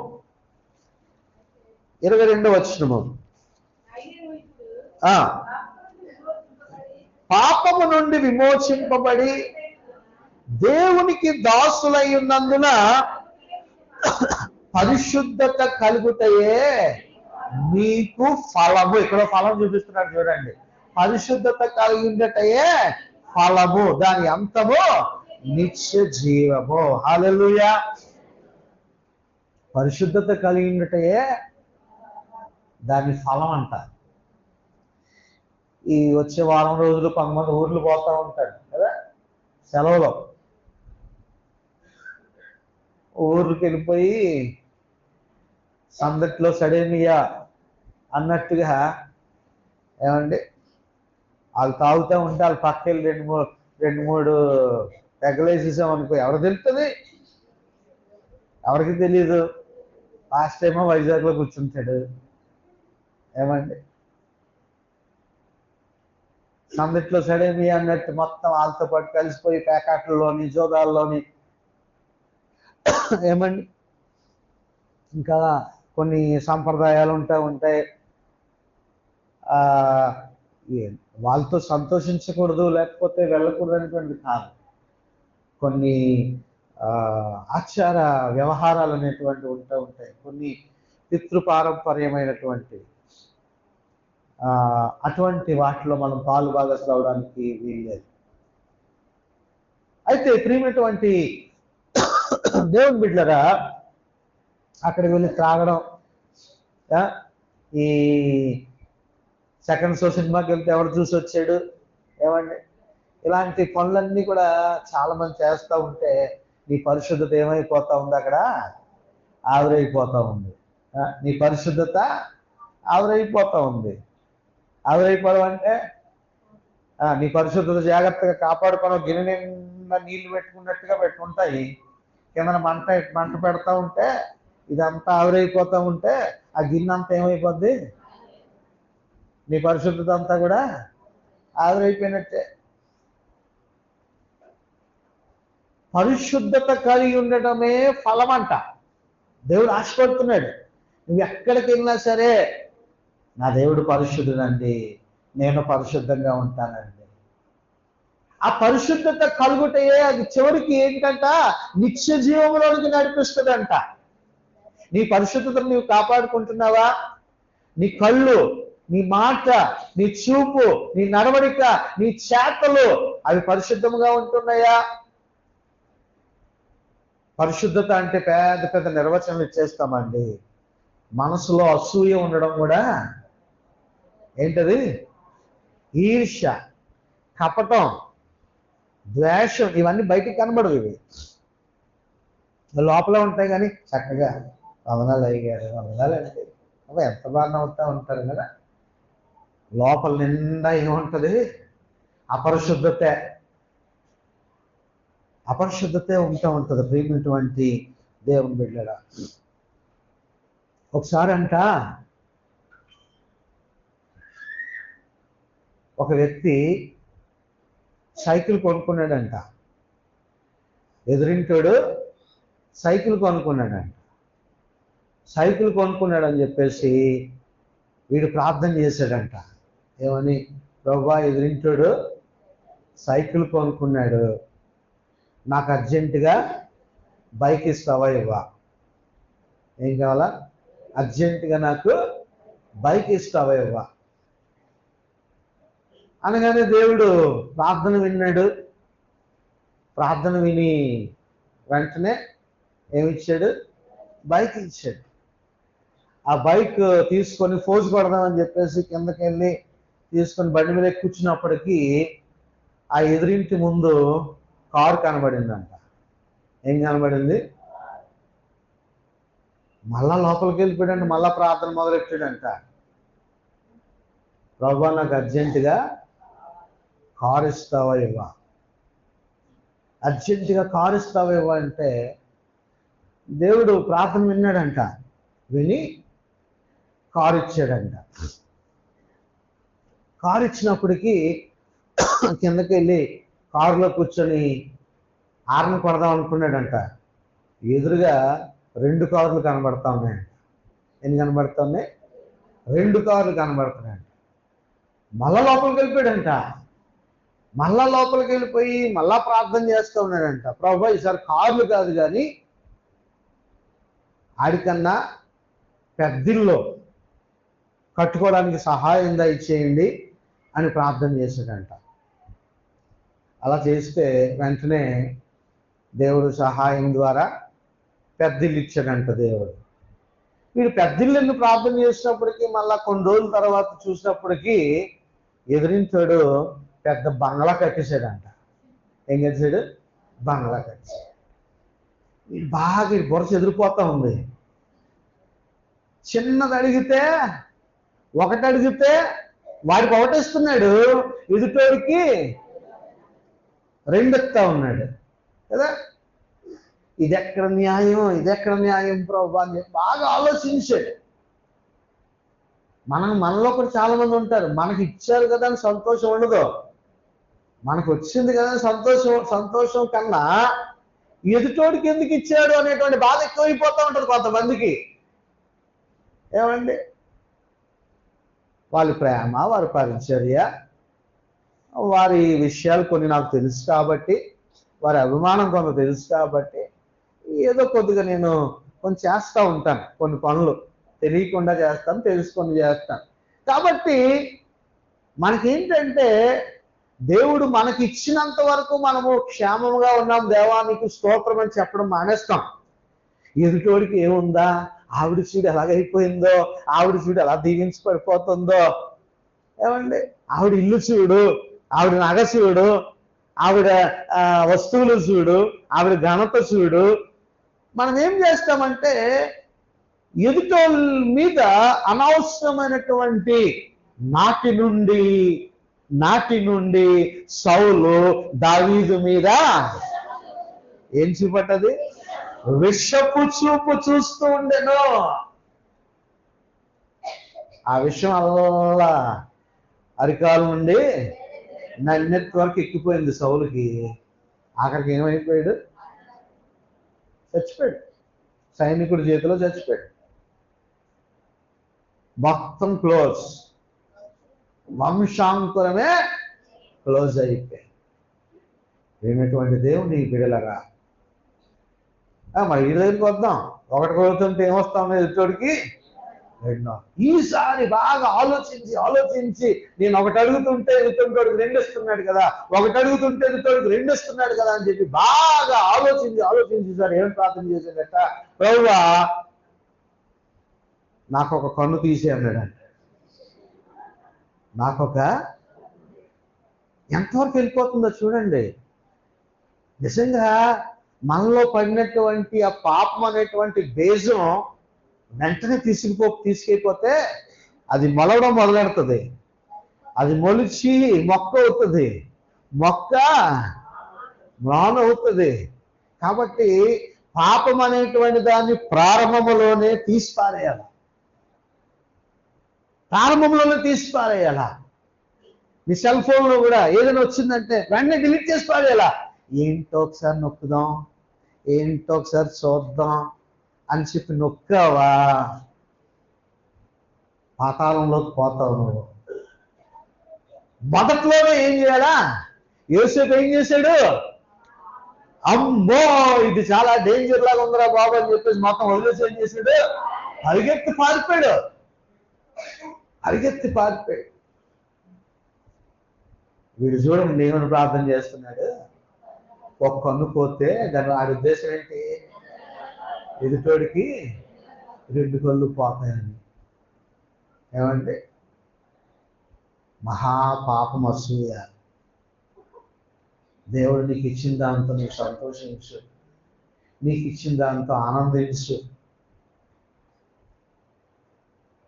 22వ వచనము. పాపము నుండి విమోచింపబడి దేవునికి దాసులై ఉన్నందున పరిశుద్ధత కలుగుటయే నీకు ఫలము. ఇక్కడ ఫలం చూపిస్తున్నాడు చూడండి. పరిశుద్ధత కలిగి ఉండటయే ఫలము, దాని అంతము నిత్య జీవము. హల్లెలూయా. పరిశుద్ధత కలిగి ఉండటయే దాని ఫలం అంట. ఈ వచ్చే వారం రోజులు కొంతమంది ఊర్లు పోతూ ఉంటాడు కదా సెలవులో. ఊర్లకు వెళ్ళిపోయి సందట్లో సడేమియా అన్నట్టుగా ఏమండి వాళ్ళు తాగుతూ ఉంటే వాళ్ళు పక్కకి రెండు మూడు పెగ్గలేసేసాం అనుకో, ఎవరు తెలుస్తుంది? ఎవరికి తెలీదు. లాస్ట్ టైమో వైజాగ్లో కూర్చుంటాడు. ఏమండి సందట్లో సడేమియా అన్నట్టు మొత్తం వాళ్ళతో పాటు కలిసిపోయి ప్యాకెట్లలోని జోదాల్లోని ఏమండి ఇంకా కొన్ని సంప్రదాయాలు ఉంటాయి. వాళ్ళతో సంతోషించకూడదు లేకపోతే వెళ్ళకూడదు అనేటువంటి కాదు. కొన్ని ఆచార వ్యవహారాలు అనేటువంటివి ఉంటాయి. కొన్ని పితృపారంపర్యమైనటువంటి అటువంటి వాటిలో మనం పాలు భాగస్వాములు అవడానికి వీల్లేదు. అయితే ప్రియమైనటువంటి దేవుని బిడ్డలారా, అక్కడికి వెళ్ళి త్రాగడం, ఈ సెకండ్ షో సినిమాకి వెళ్తే ఎవరు చూసి వచ్చాడు ఏమండి, ఇలాంటి పనులన్నీ కూడా చాలా మంది చేస్తూ ఉంటే నీ పరిశుద్ధత ఏమైపోతా ఉంది? అక్కడ ఆవిరైపోతూ ఉంది. నీ పరిశుద్ధత ఆవిరైపోతూ ఉంది. ఆవిరైపోవడం అంటే నీ పరిశుద్ధత జాగ్రత్తగా కాపాడుకోవడం. గిన్నె నిండా నీళ్లు పెట్టుకున్నట్టుగా పెట్టుకుంటాయి, కింద మంట పెడతా ఉంటే ఇదంతా ఆవిరైపోతూ ఉంటే ఆ గిన్నె అంతా ఏమైపోద్ది? నీ పరిశుద్ధత అంతా కూడా ఆవిరైపోయినట్టే. పరిశుద్ధత కలిగి ఉండటమే ఫలం అంట. దేవుడు ఆశపడుతున్నాడు. నువ్వు ఎక్కడికి వెళ్ళినా సరే నా దేవుడు పరిశుద్ధుడండి, నేను పరిశుద్ధంగా ఉంటానండి. ఆ పరిశుద్ధత కలుగుటయే అది చివరికి ఏంటంట? నిత్య జీవంలోనికి నడిపిస్తుందంట. నీ పరిశుద్ధతను నీవు కాపాడుకుంటున్నావా? నీ కళ్ళు, నీ మాట, నీ చూపు, నీ నడవడిక, నీ చేతలు అవి పరిశుద్ధంగా ఉంటున్నాయా? పరిశుద్ధత అంటే పెద్ద పెద్ద నిర్వచనాలు ఇచ్చేస్తామండి. మనసులో అసూయ ఉండడం కూడా ఏంటది? ఈర్ష్య, కపటం, ద్వేషం, ఇవన్నీ బయటికి కనబడవు. ఇవి లోపల ఉంటాయి. కానీ చక్కగా వందనాలు అయ్యారు, వందనాలండి, ఎంత బాగా నవ్వుతూ ఉంటారు కదా. లోపల నిండా ఏముంటుంది? అపరిశుద్ధతే ఉంటుంది. ప్రియమైనటువంటి దేవుని బిడ్డలారా, ఒకసారి అంట ఒక వ్యక్తి సైకిల్ కొనుక్కున్నాడంట. ఎదురింటోడు సైకిల్ కొనుక్కున్నాడంట. సైకిల్ కొనుక్కున్నాడని చెప్పేసి వీడు ప్రార్థన చేశాడంట. ఏమని? ప్రభువా, ఎదురింటోడు సైకిల్ కొనుక్కున్నాడు, నాకు అర్జెంటుగా బైక్ ఇస్తావా? ఇవ్వా. ఏం కావాలా? అర్జెంటుగా నాకు బైక్ ఇస్తావా? ఇవ్వా అనగానే దేవుడు ప్రార్థన విన్నాడు. ప్రార్థన విని వెంటనే ఏమిచ్చాడు? బైక్ ఇచ్చాడు. ఆ బైక్ తీసుకొని ఫోజు కొడదామని చెప్పేసి కిందకి వెళ్ళి తీసుకొని బండి మీద కూర్చున్నప్పటికీ ఆ ఎదురింటి ముందు కారు కనబడిందంట. ఏం కనబడింది? మళ్ళా లోపలికి వెళ్ళిపోయాడంట. మళ్ళా ప్రార్థన మొదలెట్టాడంట. ప్రభువా, నాకు అర్జెంటుగా కారు ఇస్తావా? ఇవ్వా. అర్జెంటుగా కారు ఇస్తావా? ఇవ్వా అంటే దేవుడు ప్రార్థన విన్నాడంట. విని కారు ఇచ్చాడంట. కారు ఇచ్చినప్పటికీ కిందకి వెళ్ళి కారులో కూర్చొని హారన్ కొడదాం అనుకున్నాడంట. ఎదురుగా 2 కార్లు కనబడతా ఉన్నాయంట. ఎన్ని కనబడుతున్నాయి? 2 కార్లు కనబడుతున్నాయంట. మళ్ళా లోపలికి వెళ్ళిపోయాడంట. మళ్ళా లోపలికి వెళ్ళిపోయి మళ్ళా ప్రార్థన చేస్తూ ఉన్నాడంట. ప్రభువా, ఈసారి కార్లు కాదు కానీ ఆడికన్నా పెద్దిల్లో కట్టుకోవడానికి సహాయం దయచేయండి అని ప్రార్థన చేశాడంట. అలా చేస్తే వెంటనే దేవుడు సహాయం ద్వారా పెద్దిల్లు ఇచ్చాడంట దేవుడు. వీడు పెద్దిల్లు ప్రార్థన చేసినప్పటికీ మళ్ళా కొన్ని రోజుల తర్వాత చూసినప్పటికీ ఎదిరించాడు పెద్ద బంగ్లా కట్టేశాడంట. ఏం కట్టేశాడు? బంగ్లా కట్టేశాడు. బాగా బుర్ర చెదిరిపోతా ఉంది. చిన్నది అడిగితే ఒకటి అడిగితే వాడికి ఒకటేస్తున్నాడు, ఎదుటోడికి రెండెత్తా ఉన్నాడు కదా. ఇదెక్కడ న్యాయం ప్రభు అని చెప్పి బాగా ఆలోచించాడు. మనలో కూడా చాలా మంది ఉంటారు, మనకి ఇచ్చారు కదా అని సంతోషం ఉండదు, మనకు వచ్చింది కదా అని సంతోషం కన్నా ఎదుటోడికి ఎందుకు ఇచ్చాడు అనేటువంటి బాధ ఎక్కువైపోతూ ఉంటుంది కొంతమందికి. ఏమండి, వాళ్ళ ప్రేమ, వారి పరిచర్య, వారి విషయాలు కొన్ని నాకు తెలుసు కాబట్టి, వారి అభిమానం కొంత తెలుసు కాబట్టి ఏదో కొద్దిగా నేను కొంచెం చేస్తూ ఉంటాను. కొన్ని పనులు తెలియకుండా చేస్తాను, తెలుసుకొని చేస్తాను. కాబట్టి మనకేంటంటే దేవుడు మనకి ఇచ్చినంత వరకు మనము క్షేమంగా ఉన్నాం, దేవానికి స్తోత్రం అని చెప్పడం మానేస్తాం. ఎదుటోడికి ఏముందా, ఆవిడ చూడు ఎలాగైపోయిందో, ఆవిడ చూడు ఎలా దీవించి పడిపోతుందో, ఏమండి, ఆవిడ ఇల్లు చూడు, ఆవిడ నగ చూడు, ఆవిడ వస్తువులు చూడు, ఆవిడ ఘనత చూడు. మనం ఏం చేస్తామంటే ఎదుటోళ్ళ మీద అనవసరమైనటువంటి నాటి నుండి సౌలు దావీదు మీద ఏం చూపట్టది? విషపు చూపు చూస్తూ ఉండెను. ఆ విషయం అల్లా అరికాలు నుండి నన్నెత్తి వరకు ఎక్కిపోయింది సౌలుకి. ఆఖరికి ఏమైపోయాడు? చచ్చిపోయాడు, సైనికుడి చేతిలో చచ్చిపోయాడు. మొత్తం క్లోజ్, వంశాంకురమే క్లోజ్ అయిపోయింది. ఏమిటువంటి దేవుని బిడలరా, మరి ఈ దగ్గరికి వద్దాం. ఒకటి కొడుతుంటే ఏమొస్తాం ఎదుటోడికి రెండో. ఈసారి బాగా ఆలోచించి నేను ఒకటి అడుగుతుంటే ఎదుటోడికి రెండు ఇస్తున్నాడు కదా, ఒకటి అడుగుతుంటే ఎదుటోడికి రెండు ఇస్తున్నాడు కదా అని చెప్పి బాగా ఆలోచించి సార్ ఏం ప్రార్థన చేశాడట, ప్రభువా నాకు ఒక కన్ను తీసే అన్నాడంట. ఎంతవరకు వెళ్ళిపోతుందో చూడండి. నిజంగా మనలో పడినటువంటి ఆ పాపం అనేటువంటి బీజం వెంటనే తీసుకెళ్ళిపోతే అది మొలవడం మొదలెడుతుంది, అది మొలిచి మొక్క అవుతుంది, మొక్క మ్రాన్ అవుతుంది. కాబట్టి పాపం అనేటువంటి దాన్ని ప్రారంభంలోనే తీసిపారేయాలి. నీ సెల్ ఫోన్లో కూడా ఏదైనా వచ్చిందంటే వెంటనే డిలీట్ చేసి పారేయాలా. ఏంటో ఒకసారి నొక్కుదాం, ఏంటో ఒకసారి చూద్దాం అని చెప్పి నొక్కావా, పాతాళంలోకి పోతావు నువ్వు. మొదట్లోనే ఏం చేయాలా? యోసేపు ఏం చేశాడు? అమ్మో ఇది చాలా డేంజర్ లాగా ఉందిరా బాబు అని చెప్పేసి మొత్తం వదిలేసి ఏం చేశాడు? పరిగెత్తి పారిపోయాడు. వీడు చూడండి ఏమని ప్రార్థన చేస్తున్నాడు, ఒక కన్ను పోతే దాని వాడి ఉద్దేశం ఏంటి? ఎదుటోడికి రెండు కళ్ళు పోతాయని. ఏమంటే మహాపాపం అసూయ. దేవుడు నీకు ఇచ్చిన దాంతో నువ్వు సంతోషించు, నీకు ఇచ్చిన దాంతో ఆనందించు.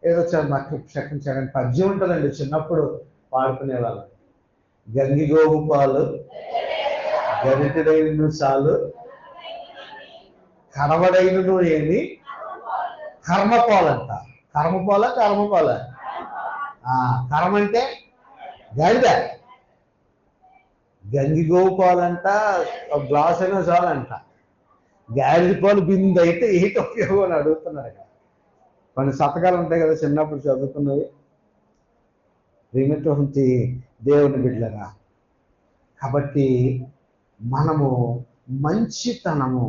ఏదో నాకు చక్కని పద్యం ఉంటుందండి, చిన్నప్పుడు పాడుకునే వాళ్ళు. గంగిగోగు పాలు గరిటెడైనను చాలు, కరవడైనను ఏమి కర్మపాలంట. కర్మపాల కర్మ అంటే గాడిద, గంగిగోగు పాలంట ఒక గ్లాస్ అయినా చాలంట. గాడిద పాలు బిందు అయితే ఏంటి ఉపయోగం అని అడుగుతున్నారు. కొన్ని శతకాలు ఉంటాయి కదా చిన్నప్పుడు చదువుకున్నవి. ప్రియమైనటువంటి దేవుని బిడ్డలుగా, కాబట్టి మనము మంచితనము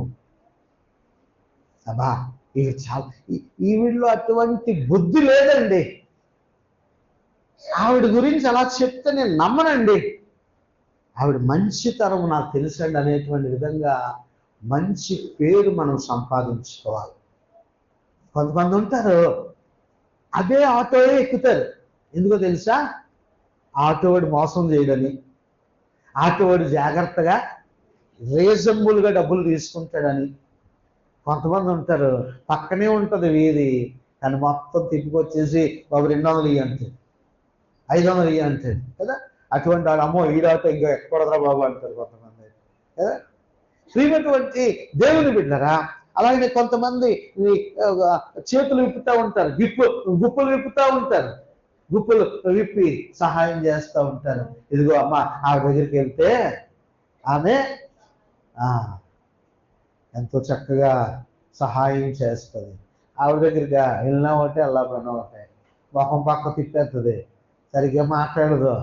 అబ్బా ఇవి చాలా, ఈ వీళ్ళలో అటువంటి బుద్ధి లేదండి. ఆవిడ గురించి అలా చెప్తే నేను నమ్మనండి. ఆవిడ మంచితనం నాకు తెలుసండి అనేటువంటి విధంగా మంచి పేరు మనం సంపాదించుకోవాలి. కొంతమంది ఉంటారు అదే ఆటోయే ఎక్కుతారు. ఎందుకో తెలుసా? ఆటోవాడు మోసం చేయడని, ఆటోవాడు జాగ్రత్తగా రీజనబుల్గా డబ్బులు తీసుకుంటాడని. కొంతమంది ఉంటారు పక్కనే ఉంటుంది వీధి, కానీ మొత్తం తిప్పుకొచ్చేసి బాబు 200 ఇయ్యి అంటాడు, 500 ఇయ్యి అంటాడు కదా. అటువంటి వాడు అమ్మో ఈడాటో ఇంకా ఎక్కడదరా బాబు అంటారు కొంతమంది కదా. శ్రీమటువంటి దేవుని బిడ్డరా, అలాగే కొంతమంది చేతులు విప్పుతూ ఉంటారు, గుప్పులు విప్పుతూ ఉంటారు, గుప్పులు విప్పి సహాయం చేస్తూ ఉంటారు. ఇదిగో అమ్మ ఆవిడ దగ్గరికి వెళ్తే ఆమె ఎంతో చక్కగా సహాయం చేస్తుంది. ఆవిడ దగ్గరికి వెళ్ళినా ఒకటే వెళ్ళకపోయినా ఒకటే, మొహం పక్క తిప్పేస్తుంది, సరిగ్గా మాట్లాడదు.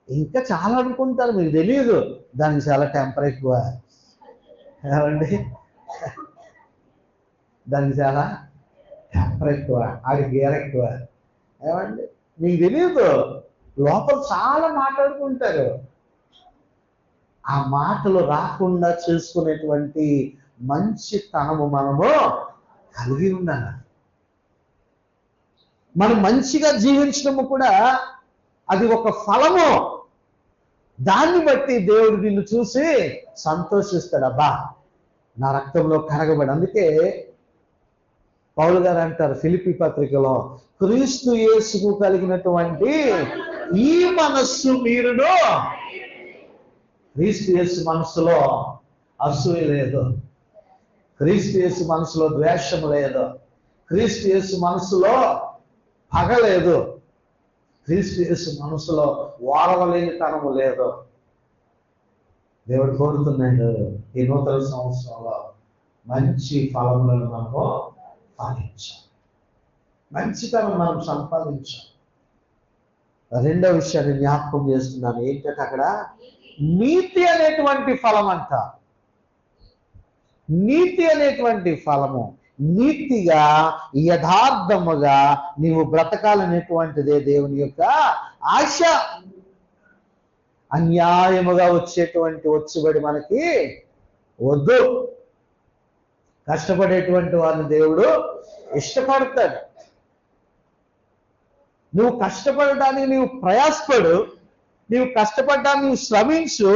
ఇంకా చాలా అనుకుంటారు, మీకు తెలియదు దానికి చాలా టెంపర్ ఎక్కువ. ఏమండి, దానికి చాలా టెంపర్ ఎక్కువ, ఆడి గేర్ ఎక్కువ. ఏమండి, మీకు తెలియదు లోపల చాలా మాట్లాడుకుంటారు. ఆ మాటలు రాకుండా చేసుకునేటువంటి మంచి తనము మనము కలిగి ఉండాలి. మనం మంచిగా జీవించడము కూడా అది ఒక ఫలము. దాన్ని బట్టి దేవుడు నిన్ను చూసి సంతోషిస్తాడు. అబ్బా నా రక్తంలో కరగబడి. అందుకే పౌలు గారు అంటారు ఫిలిప్పీ పత్రికలో, క్రీస్తు యేసుకు కలిగినటువంటి ఈ మనస్సు మీరును. క్రీస్తు యేసు మనసులో అసూయ లేదు, క్రీస్తు యేసు మనసులో ద్వేషం లేదు, క్రీస్తు యేసు మనసులో పగ లేదు, క్రీస్తు యేసు మనసులో వారవలేని తనము లేదు. దేవుడు కోరుతున్నాడు ఈ నూతన సంవత్సరంలో మంచి ఫలములను మనము ఫలించాం, మంచితనం మనం సంపాదించాం. రెండో విషయాన్ని జ్ఞాపకం చేస్తున్నాను, ఏంటంటే అక్కడ నీతి అనేటువంటి ఫలం అంట. నీతి అనేటువంటి ఫలము, నీతిగా యథార్థముగా నీవు బ్రతకాలనేటువంటిదే దేవుని యొక్క ఆశ. అన్యాయముగా వచ్చేటువంటి వచ్చుబడి మనకి వద్దు. కష్టపడేటువంటి వారిని దేవుడు ఇష్టపడతాడు. నువ్వు కష్టపడడానికి నీవు ప్రయాసపడు, నీవు కష్టపడడానికి నువ్వు శ్రమించు.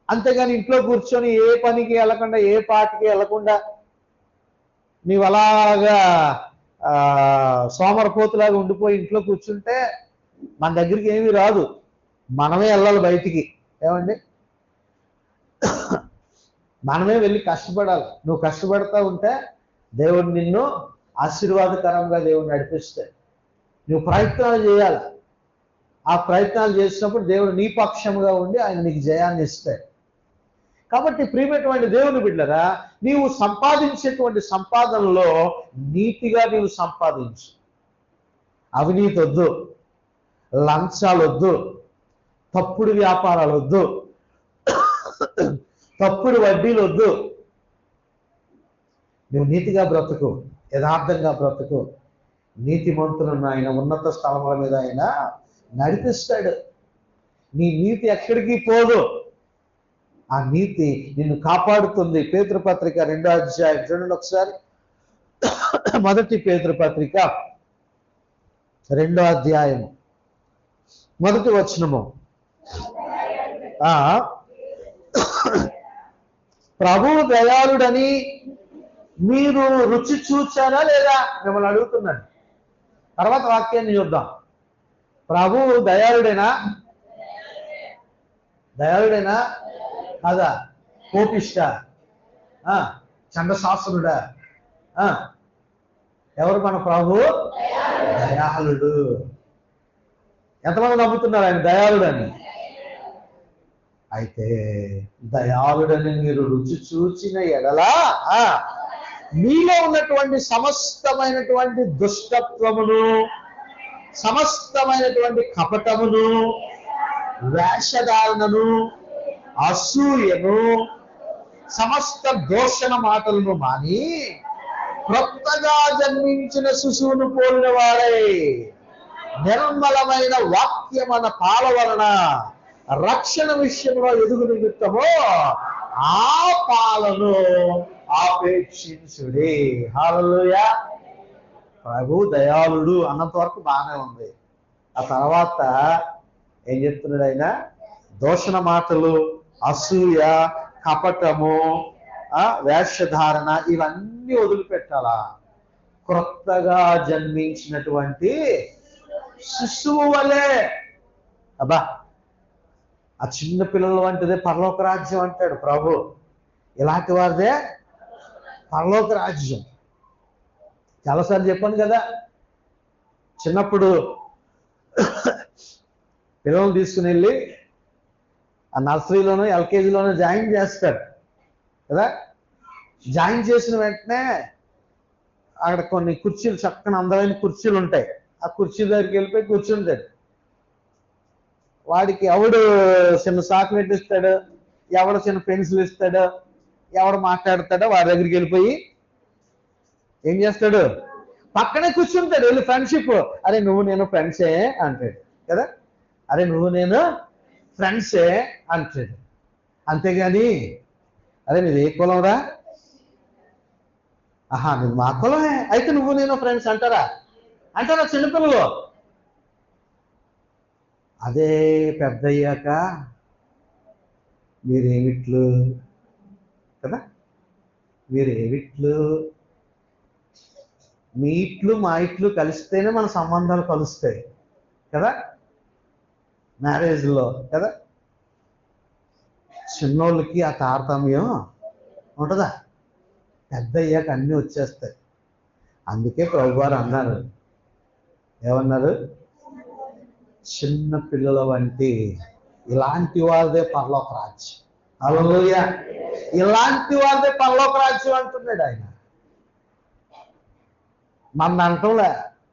అంతేగాని ఇంట్లో కూర్చొని ఏ పనికి వెళ్ళకుండా ఏ పాటికి వెళ్ళకుండా నీవు అలాగా సోమరపోతులాగా ఉండిపోయి ఇంట్లో కూర్చుంటే మన దగ్గరికి ఏమీ రాదు. మనమే వెళ్ళాలి బయటికి. ఏమండి, మనమే వెళ్ళి కష్టపడాలి. నువ్వు కష్టపడతా ఉంటే దేవుడు నిన్ను ఆశీర్వాదకరంగా దేవుడు నడిపిస్తాడు. నువ్వు ప్రయత్నాలు చేయాలి. ఆ ప్రయత్నాలు చేసినప్పుడు దేవుడు నీ పక్షంగా ఉండి ఆయన నీకు జయాన్ని ఇస్తాడు. కాబట్టి ప్రియమైనటువంటి దేవుని బిడ్డరా, నీవు సంపాదించేటువంటి సంపాదనలో నీతిగా నీవు సంపాదించు. అవినీతి వద్దు, లంచాలు వద్దు, తప్పుడు వ్యాపారాలు వద్దు, తప్పుడు వడ్డీలు వద్దు. నువ్వు నీతిగా బ్రతుకు, యథార్థంగా బ్రతుకు. నీతిమంతులను ఆయన ఉన్నత స్థలముల మీద ఆయన నడిపిస్తాడు. నీ నీతి ఎక్కడికి పోదు, ఆ నీతి నిన్ను కాపాడుతుంది. పేతురుపత్రిక 2వ అధ్యాయం చూడండి ఒకసారి. మొదటి పేతురుపత్రిక 2వ అధ్యాయం 1వ వచనము. ప్రభువు దయాళుడని మీరు రుచి చూచారా లేదా మిమ్మల్ని అడుగుతున్నాను. తర్వాత వాక్యాన్ని చూద్దాం. ప్రభువు దయాళుడేనా? దయాళుడేనా కాదా? కోపిష్ట, చండశాసనుడా? ఎవరు మన ప్రభు? దయాళుడు. ఎంతమంది నమ్ముతున్నారు ఆయన దయాళుడని? అయితే దయాళుడని మీరు రుచి చూచిన ఎడలా మీలో ఉన్నటువంటి సమస్తమైనటువంటి దుష్టత్వమును, సమస్తమైనటువంటి కపటమును, వేషధారణను, అసూయను, సమస్త దోషణ మాటలను మాని క్రొత్తగా జన్మించిన శిశువును పోలిన వాడై నిర్మలమైన వాక్యం అన్న పాల వలన రక్షణ విషయంలో ఎదుగు నిమిత్తము ఆ పాలను ఆపేక్షించుడి. హల్లెలూయా. ప్రభు దయాళుడు అన్నంత వరకు బాగానే ఉంది. ఆ తర్వాత ఏం చెప్తున్నాడు ఆయన? దూషణ మాటలు, అసూయ, కపటము, వేషధారణ ఇవన్నీ వదిలిపెట్టాలా. క్రొత్తగా జన్మించినటువంటి శిశువు వలె. అబ్బా, ఆ చిన్న పిల్లల వంటిదే పరలోక రాజ్యం అంటాడు ప్రభు. ఇలాంటి వారిదే పరలోక రాజ్యం. చాలాసార్లు చెప్పాను కదా, చిన్నప్పుడు పిల్లలు తీసుకుని వెళ్ళి ఆ నర్సరీలోనూ ఎల్కేజీలోనూ జాయిన్ చేస్తాడు కదా. జాయిన్ చేసిన వెంటనే అక్కడ కొన్ని కుర్చీలు, చక్కని అందమైన కుర్చీలు ఉంటాయి. ఆ కుర్చీ దగ్గరికి వెళ్ళిపోయి కూర్చుంటాడు. వాడికి ఎవడు చిన్న చాక్లెట్ ఇస్తాడు, ఎవడు చిన్న పెన్సిల్ ఇస్తాడు, ఎవడు మాట్లాడతాడో వాడి దగ్గరికి వెళ్ళిపోయి ఏం చేస్తాడు? పక్కనే కూర్చుంటాడు. వెళ్ళి ఫ్రెండ్షిప్. అరే నువ్వు నేను ఫ్రెండ్సే అంటాడు కదా. అరే నువ్వు నేను ఫ్రెండ్సే అంటాడు. అంతేగాని అరే నీది ఏ కులంరా? ఆహా నువ్వు మా కులమే, అయితే నువ్వు నేను ఫ్రెండ్స్ అంటారా చిన్నపిల్లలు. అదే పెద్ద అయ్యాక మీరేమిట్లు కదా, మీరేమిట్లు, మీ ఇట్లు మా ఇట్లు కలిస్తేనే మన సంబంధాలు కలుస్తాయి కదా, మ్యారేజ్లో కదా. చిన్నోళ్ళకి ఆ తారతమ్యం ఉంటుందా? పెద్ద అయ్యాక అన్నీ వచ్చేస్తాయి. అందుకే ప్రభువారు అన్నారు, ఏమన్నారు? చిన్న పిల్లల వంటి ఇలాంటి వారిదే పరలోక రాజ్యం. హల్లెలూయా. ఇలాంటి వారిదే పరలోక రాజ్యం అంటున్నాడు ఆయన. మన అంటంలే,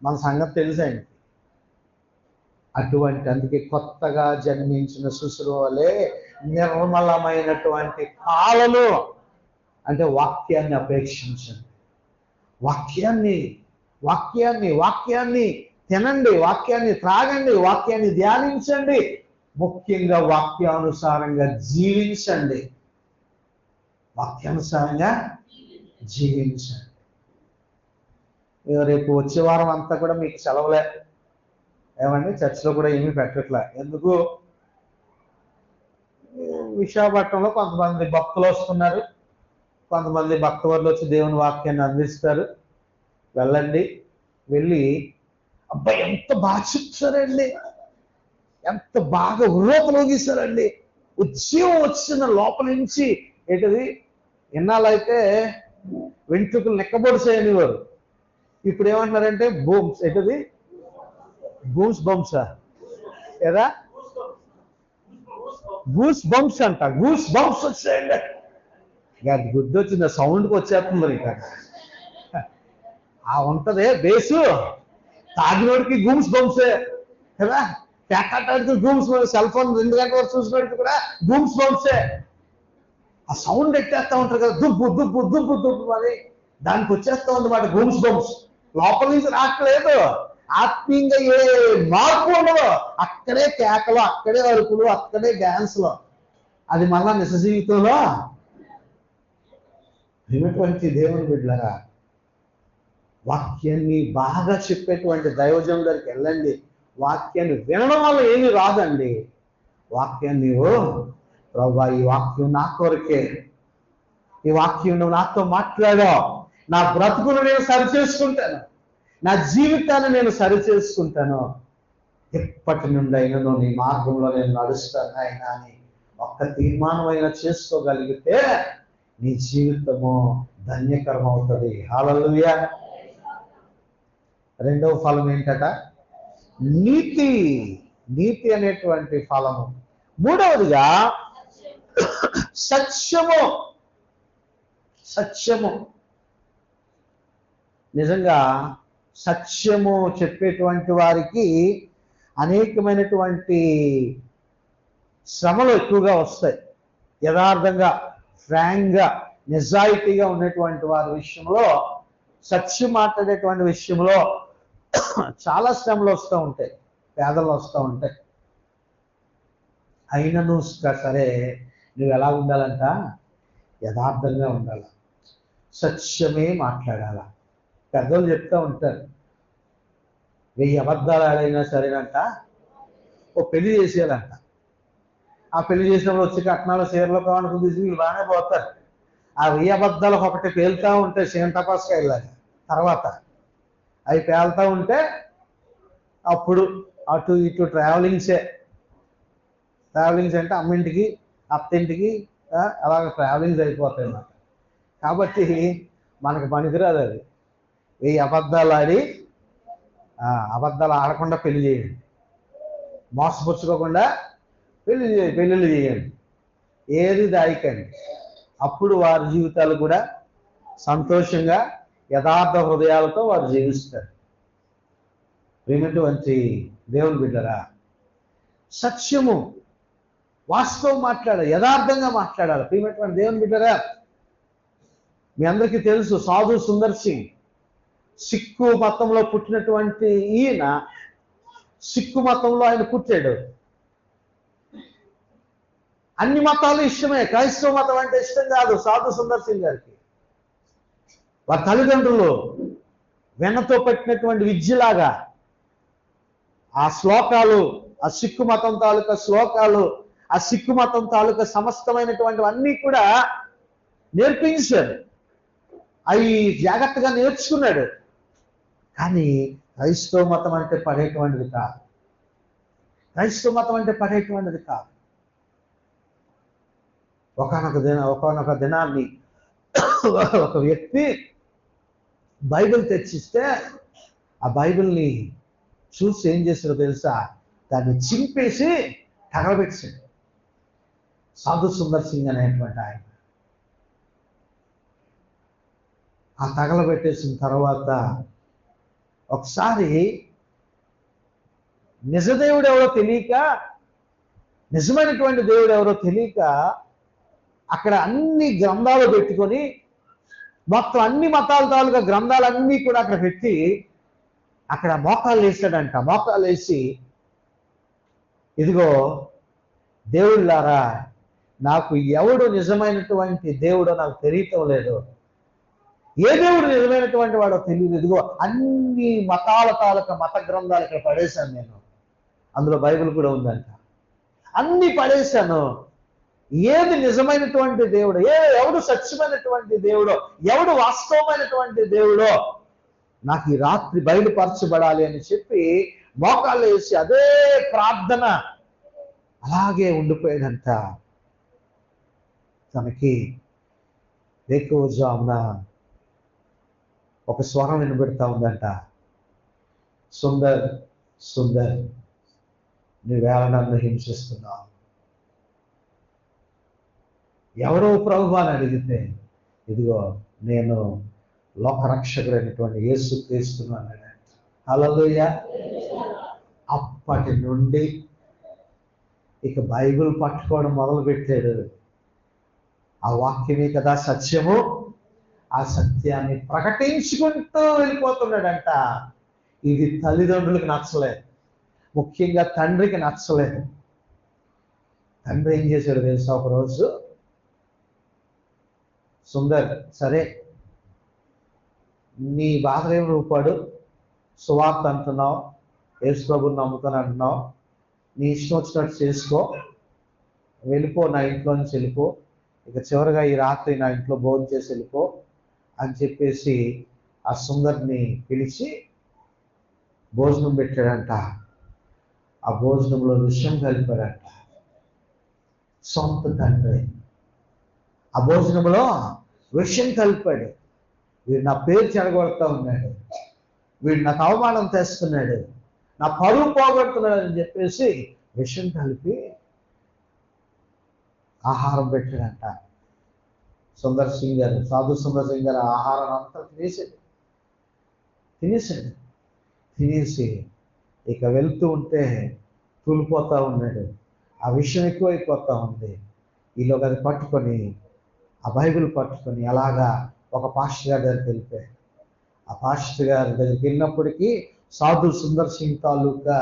మన సంగతి తెలుసు ఆయన. అటువంటి, అందుకే కొత్తగా జన్మించిన శిశువు వలె నిర్మలమైనటువంటి పాలను, అంటే వాక్యాన్ని అపేక్షించండి. వాక్యాన్ని వాక్యాన్ని వాక్యాన్ని తినండి, వాక్యాన్ని త్రాగండి, వాక్యాన్ని ధ్యానించండి, ముఖ్యంగా వాక్యానుసారంగా జీవించండి. వాక్యానుసారంగా జీవించండి. రేపు వచ్చే వారం అంతా కూడా మీకు సెలవులే. ఏమండి, చర్చిలో కూడా ఏమీ పెట్టట్లే. ఎందుకు? విశాఖపట్నంలో కొంతమంది భక్తులు వస్తున్నారు, కొంతమంది భక్తవర్లు వచ్చి దేవుని వాక్యాన్ని అందిస్తారు. వెళ్ళండి, వెళ్ళి అబ్బాయి ఎంత బాగా చెప్తారండి, ఎంత బాగా ఉర్రోపలోగిస్తారండి, ఉద్యమం వచ్చిన లోపల నుంచి. ఏంటది? ఇన్నాళ్ళైతే వెంట్రుకలు నెక్కబొడిసాయని వారు, ఇప్పుడు ఏమంటున్నారంటే బూమ్స్. ఏంటది? గూస్ బంప్సా ఏదా? గూస్ బంప్స్ అంట. గూస్ బంప్స్ వచ్చాయండి. గుర్తు వచ్చింది, సౌండ్కి వచ్చేస్తుంది మరి. ఆ ఉంటదే బేసు, తాగినోడికి గూమ్స్ బంప్సే కదా. ప్యాకెట్ గూమ్స్, సెల్ ఫోన్ 2 గంటల వరకు చూసినోడికి కూడా గూమ్స్ బంప్సే. ఆ సౌండ్ ఎట్టేస్తా ఉంటారు కదా, దుబ్బు దుబ్బు దుబ్బు దుబ్బు అని, దానికి వచ్చేస్తా ఉందన్నమాట గూమ్స్ బంప్స్. లోపల నుంచి రావట్లేదు, ఆత్మీయంగా ఏ మార్పు ఉండదు. అక్కడే కేకలు, అక్కడే అరుపులు, అక్కడే డ్యాన్స్లు. అది మళ్ళా నిజ జీవితంలో వినటువంటి దేవుని బిడ్డలారా, వాక్యాన్ని బాగా చెప్పేటువంటి దైవజనుల దగ్గరికి వెళ్ళండి. వాక్యాన్ని వినడం వల్ల ఏమీ రాదండి. వాక్యాన్ని ప్రభువా ఈ వాక్యం నా కొరకే, ఈ వాక్యం నువ్వు నాతో మాట్లాడావు, నా బ్రతుకును నేను సరి చేసుకుంటాను, నా జీవితాన్ని నేను సరి చేసుకుంటాను, ఎప్పటి నుండి అయినా నీ మార్గంలో నేను నడుస్తాను అయినా అని ఒక్క తీర్మానం అయినా చేసుకోగలిగితే నీ జీవితము ధన్యకరం అవుతుంది. హల్లెలూయా. రెండవ ఫలం ఏంటట? నీతి. నీతి అనేటువంటి ఫలము. మూడవదిగా సత్యము. సత్యము. నిజంగా సత్యము చెప్పేటువంటి వారికి అనేకమైనటువంటి శ్రమలు ఎక్కువగా వస్తాయి. యథార్థంగా, ఫ్రాంక్గా, నిజాయితీగా ఉన్నటువంటి వారి విషయంలో, సత్యం మాట్లాడేటువంటి విషయంలో చాలా శ్రమలు వస్తూ ఉంటాయి, పేదలు వస్తూ ఉంటాయి. అయినను సరే నువ్వు ఎలా ఉండాలంట? యథార్థంగా ఉండాలి, సత్యమే మాట్లాడాల. పెద్దలు చెప్తూ ఉంటారు, 1000 అబద్ధాలు ఆడైనా సరేనంట ఓ పెళ్లి చేసేయాలంట. ఆ పెళ్లి చేసినప్పుడు వచ్చి కట్నాలు చీరలు కానుకలు తీసి వీళ్ళు బాగానే పోతారు. ఆ 1000 అబద్ధాలకు ఒకటి పేలుతూ ఉంటే సేంటపాస్కాయలాగా, తర్వాత అవి పేలుతూ ఉంటే అప్పుడు అటు ఇటు ట్రావెలింగ్స్ అంటే అమ్మింటికి అత్తింటికి అలాగ ట్రావెలింగ్స్ అయిపోతాయి అన్నమాట. కాబట్టి మనకు పనికిరాదు అది. 1000 అబద్ధాలు ఆడి అబద్ధాలు ఆడకుండా పెళ్లి చేయండి, మోసపుచ్చుకోకుండా పెళ్ళిళ్ళు చేయండి, ఏది దాయికండి. అప్పుడు వారి జీవితాలు కూడా సంతోషంగా యథార్థ హృదయాలతో వారు జీవిస్తారు. ప్రేమటువంటి దేవుని బిడ్డరా, సత్యము వాస్తవం మాట్లాడాలి, యథార్థంగా మాట్లాడాలి. ప్రేమటువంటి దేవుని బిడ్డరా, మీ అందరికీ తెలుసు సాధు సుందర్ సింగ్ సిక్కు మతంలో పుట్టినటువంటి ఈయన, సిక్కు మతంలో ఆయన పుట్టాడు. అన్ని మతాలు ఇష్టమే, క్రైస్తవ మతం అంటే ఇష్టం కాదు సాధు సుందర్ సింగ్ గారికి. వారి తల్లిదండ్రులు వెన్నతో పెట్టినటువంటి విద్యలాగా ఆ శ్లోకాలు, ఆ సిక్కు మతం తాలూకా శ్లోకాలు, ఆ సిక్కు మతం తాలూకా సమస్తమైనటువంటివన్నీ కూడా నేర్పించారు. అవి జాగ్రత్తగా నేర్చుకున్నాడు. కానీ క్రైస్తవ మతం అంటే పడేటువంటిది కాదు, క్రైస్తవ మతం అంటే పడేటువంటిది కాదు. ఒకనొక దినాన్ని ఒక వ్యక్తి బైబిల్ తెచ్చిస్తే ఆ బైబిల్ని చూసి ఏం చేశాడో తెలుసా? దాన్ని చింపేసి తగలబెట్టాడు సాధు సుందర్ సింగ్ అనేటువంటి ఆయన. ఆ తగలబెట్టేసిన తర్వాత ఒకసారి నిజదేవుడు ఎవరో తెలియక, నిజమైనటువంటి దేవుడు ఎవరో తెలియక అక్కడ అన్ని గ్రంథాలు పెట్టుకొని, మొత్తం అన్ని మతాల తాలూకా గ్రంథాలన్నీ కూడా అక్కడ పెట్టి అక్కడ మోకాళ్ళు వేసాడంట. మోకాళ్ళు వేసి, ఇదిగో దేవుళ్ళారా, నాకు ఎవడు నిజమైనటువంటి దేవుడో నాకు తెలియటం లేదు, ఏ దేవుడు నిజమైనటువంటి వాడో తెలియదు, ఇదిగో అన్ని మతాల తాలూకా మత గ్రంథాలు ఇక్కడ పడేశాను నేను, అందులో బైబిల్ కూడా ఉందంట, అన్ని పడేశాను, ఏది నిజమైనటువంటి దేవుడు, ఎవడు సత్యమైనటువంటి దేవుడో, ఎవడు వాస్తవమైనటువంటి దేవుడో నాకు ఈ రాత్రి బయలుపరచబడాలి అని చెప్పి మోకాళ్ళు వేసి అదే ప్రార్థన అలాగే ఉండిపోయాడంట. తనకి వేకువజామున ఒక స్వరం వినబెడతా ఉందంట, సుందర్ సుందర్ నీవేళ నన్ను హింసిస్తున్నావు. ఎవరో ప్రభువా అని అడిగితే, ఇదిగో నేను లోకరక్షకుడైనటువంటి యేసు క్రీస్తును అన్నాడు. హల్లెలూయా. అప్పటి నుండి ఇక బైబిల్ పట్టుకోవడం మొదలు పెట్టాడు. ఆ వాక్యమే కదా సత్యము, ఆ సత్యాన్ని ప్రకటించుకుంటూ వెళ్ళిపోతున్నాడంట. ఇది తల్లిదండ్రులకు నచ్చలేదు, ముఖ్యంగా తండ్రికి నచ్చలేదు. తండ్రి ఏం చేశాడు తెలుసా? ఒకరోజు, సుందర్ సరే నీ బాధలేం రూపాడు, సువార్త అంటున్నావు, యేసు ప్రభుని నమ్ముతాను అంటున్నావు, నీ ఇష్టం వచ్చినట్టు చేసుకో, వెళ్ళిపో, నా ఇంట్లో నుంచి వెళ్ళిపో, ఇక చివరిగా ఈ రాత్రి నా ఇంట్లో భోజనం చేసి వెళ్ళిపో అని చెప్పేసి ఆ సుందర్ని పిలిచి భోజనం పెట్టాడంట. ఆ భోజనంలో విషయం కలిపాడంట సొంత తండ్రి. ఆ భోజనంలో విషయం కలిపాడు. వీడు నా పేరు చెడగొడతా ఉన్నాడు, వీడు నాకు అవమానం తెస్తున్నాడు, నా పరువు పోగొడుతున్నాడు అని చెప్పేసి విషయం కలిపి ఆహారం పెట్టాడంట. సుందర్ సింగ్ గారు, సాధు సుందర్ సింగ్ గారు ఆహారం అంతా తినేసాడు. తినేసి ఇక వెళ్తూ ఉంటే తూలిపోతా ఉన్నాడు. ఆ విషయం ఎక్కువైపోతా ఉంది. ఈలోగా అది పట్టుకొని, ఆ బైబిల్ పట్టుకొని అలాగా ఒక పాస్టర్ గారి దగ్గరికి వెళ్ళిపోయాడు. ఆ పాస్టర్ గారి దగ్గరికి వెళ్ళినప్పటికీ సాధు సుందర్ సింగ్ తాలూకా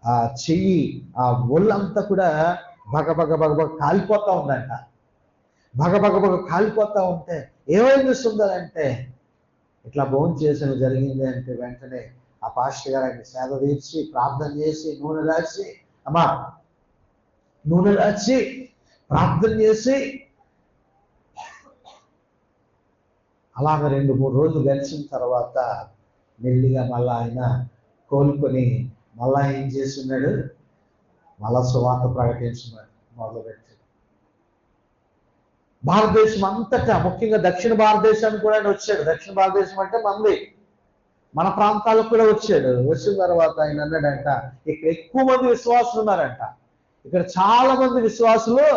ఆ చెయ్యి, ఆ ఒళ్ళంతా కూడా బగ కాలిపోతా ఉందంట. బగ కాలిపోతా ఉంటే ఏమైంది సుందర్ అంటే, ఇట్లా భోజనం చేసిన జరిగింది అంటే వెంటనే ఆ పాస్టర్ గారు ఆయన సేద తీర్చి ప్రార్థన చేసి నూనె రాసి ప్రార్థన చేసి అలాగ 2-3 రోజులు గడిచిన తర్వాత మెల్లిగా మళ్ళా ఆయన కోలుకొని మళ్ళా ఏం చేస్తున్నాడు, మళ్ళా సువార్త ప్రకటించమని మొదలుపెట్టాడు. భారతదేశం అంతటా, ముఖ్యంగా దక్షిణ భారతదేశానికి కూడా ఆయన వచ్చాడు. దక్షిణ భారతదేశం అంటే మన ప్రాంతాలకు కూడా వచ్చాడు. వచ్చిన తర్వాత ఆయన అన్నాడంట, ఇక్కడ ఎక్కువ మంది విశ్వాసులు ఉన్నారంట, ఇక్కడ చాలా మంది విశ్వాసులు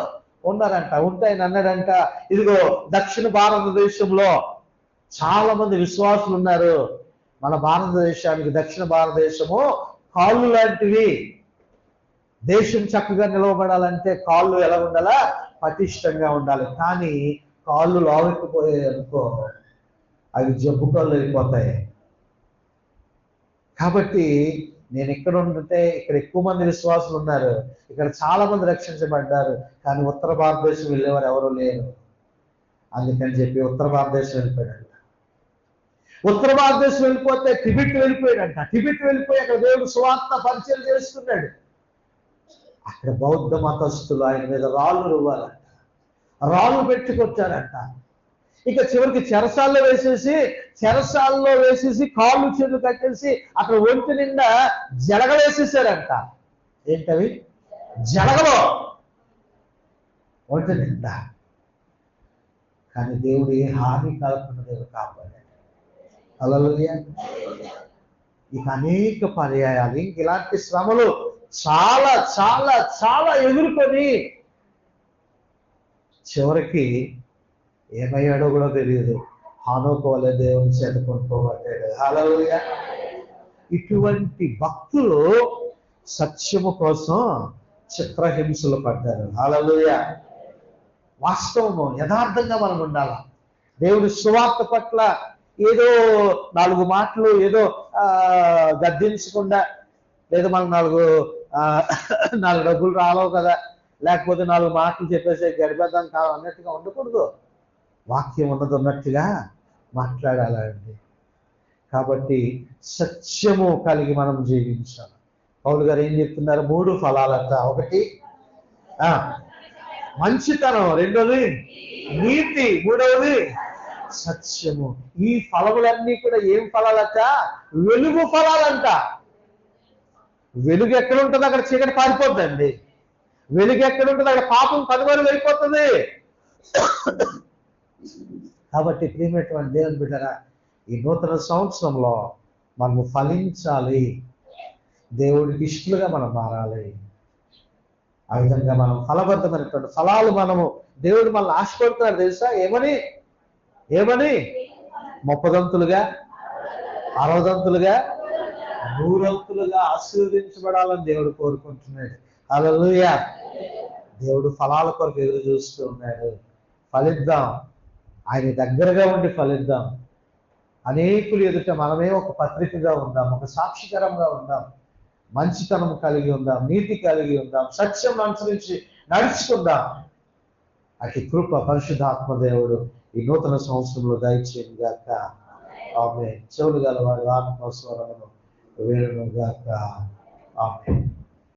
ఉన్నారంట. ఉంటే ఆయన అన్నాడంట, ఇదిగో దక్షిణ భారతదేశంలో చాలా మంది విశ్వాసులు ఉన్నారు. మన భారతదేశానికి దక్షిణ భారతదేశము కాళ్ళు లాంటివి. దేశం చక్కగా నిలవబడాలంటే కాళ్ళు ఎలా ఉండాలా, పటిష్టంగా ఉండాలి. కానీ కాళ్ళు లావెక్కిపోయాయి అనుకో, అవి జబ్బు కాళ్ళు అయిపోతాయి. కాబట్టి నేను ఇక్కడ ఉంటే ఇక్కడ ఎక్కువ మంది విశ్వాసులు ఉన్నారు, ఇక్కడ చాలా మంది రక్షించబడ్డారు, కానీ ఉత్తర భారతదేశం వెళ్ళేవారు ఎవరు లేరు. అందుకని చెప్పి ఉత్తర భారతదేశం వెళ్ళిపోయాడంట. ఉత్తర భారతదేశం వెళ్ళిపోతే టిబెట్ వెళ్ళిపోయాడంట. టిబెట్ వెళ్ళిపోయి అక్కడ దేవుడు సువార్త పరిచయం చేస్తున్నాడు. అక్కడ బౌద్ధ మతస్థులు ఆయన మీద రాళ్ళు రువ్వాలంట, రాళ్ళు పెట్టుకొచ్చారంట. ఇక చివరికి చెరసాల్లో వేసేసి కాళ్ళు చేతులు కట్టేసి అక్కడ ఒంటి నిండా జలగలు వేసేసారంట. ఏంటవి? జలగలు ఒంటి నిండా. కానీ దేవుడు ఏ హాని కలగకుండా దేవుడు కాపాడాడు. హల్లెలూయా. ఇక అనేక పర్యాయాలు ఇంక ఇలాంటి శ్రమలు చాలా చాలా చాలా ఎదుర్కొని చివరికి ఏమయ్యాడో కూడా తెలియదు, హానోకు వలె దేవుని చేత కొనుక్కోబడ్డాడు. హల్లెలూయా. ఇటువంటి భక్తులు సత్యము కోసం చిత్రహింసలు పడ్డారు. హల్లెలూయా. వాస్తవము, యథార్థంగా మనం ఉండాలి. దేవుడి సువార్త పట్ల ఏదో 4 మాటలు ఏదో గద్దించకుండా, లేదా మనకు 4 డబ్బులు రాలవు కదా, లేకపోతే 4 మాటలు చెప్పేసి గడిపేద్దాం కాదు అన్నట్టుగా ఉండకూడదు. వాక్యం ఉన్నట్టుగా మాట్లాడాలండి. కాబట్టి సత్యము కలిగి మనం జీవించాలి. పౌలు గారు ఏం చెప్తున్నారు? 3 ఫలాలట. 1 మంచితనం, 2వది నీతి, 3వది సత్యము. ఈ ఫలములన్నీ కూడా ఏం ఫలాలట? వెలుగు ఫలాలంట. వెలుగు ఎక్కడ ఉంటుంది అక్కడ చీకటి పారిపోద్దండి. వెలుగు ఎక్కడ ఉంటుంది అక్కడ పాపం కనుమరుగైపోతుంది. కాబట్టి ప్రియమైనటువంటి దేవుని బిడ్డరా, ఈ నూతన సంవత్సరంలో మనము ఫలించాలి, దేవుడికి ఇష్టలుగా మనం మారాలి. ఆ విధంగా మనం ఫలబద్ధమైనటువంటి ఫలాలు మనము, దేవుడు మనల్ని ఆశపడుతున్నాడు తెలుసా? ఏమని 30 దంతులుగా, 60 దంతులుగా, 100 దంతులుగా ఆశీర్వదించబడాలని దేవుడు కోరుకుంటున్నాడు. హల్లెలూయా. దేవుడు ఫలాల కొరకు ఎదురు చూస్తూ ఉన్నాడు. ఫలిద్దాం, ఆయన దగ్గరగా ఉండి ఫలిద్దాం. అనేకులు ఎదుట మనమే ఒక పత్రికగా ఉందాం, ఒక సాక్షికరంగా ఉందాం, మంచితనం కలిగి ఉందాం, నీతి కలిగి ఉందాం, సత్యం అనుసరించి నడుచుకుందాం. అతి కృప పరిశుద్ధాత్మ దేవుడు ఈ నూతన సంవత్సరంలో దయచేయను గాక. ఆమేన్. చెవులు గలవాడు ఆత్మస్వరమును వేడును గాక. ఆమేన్.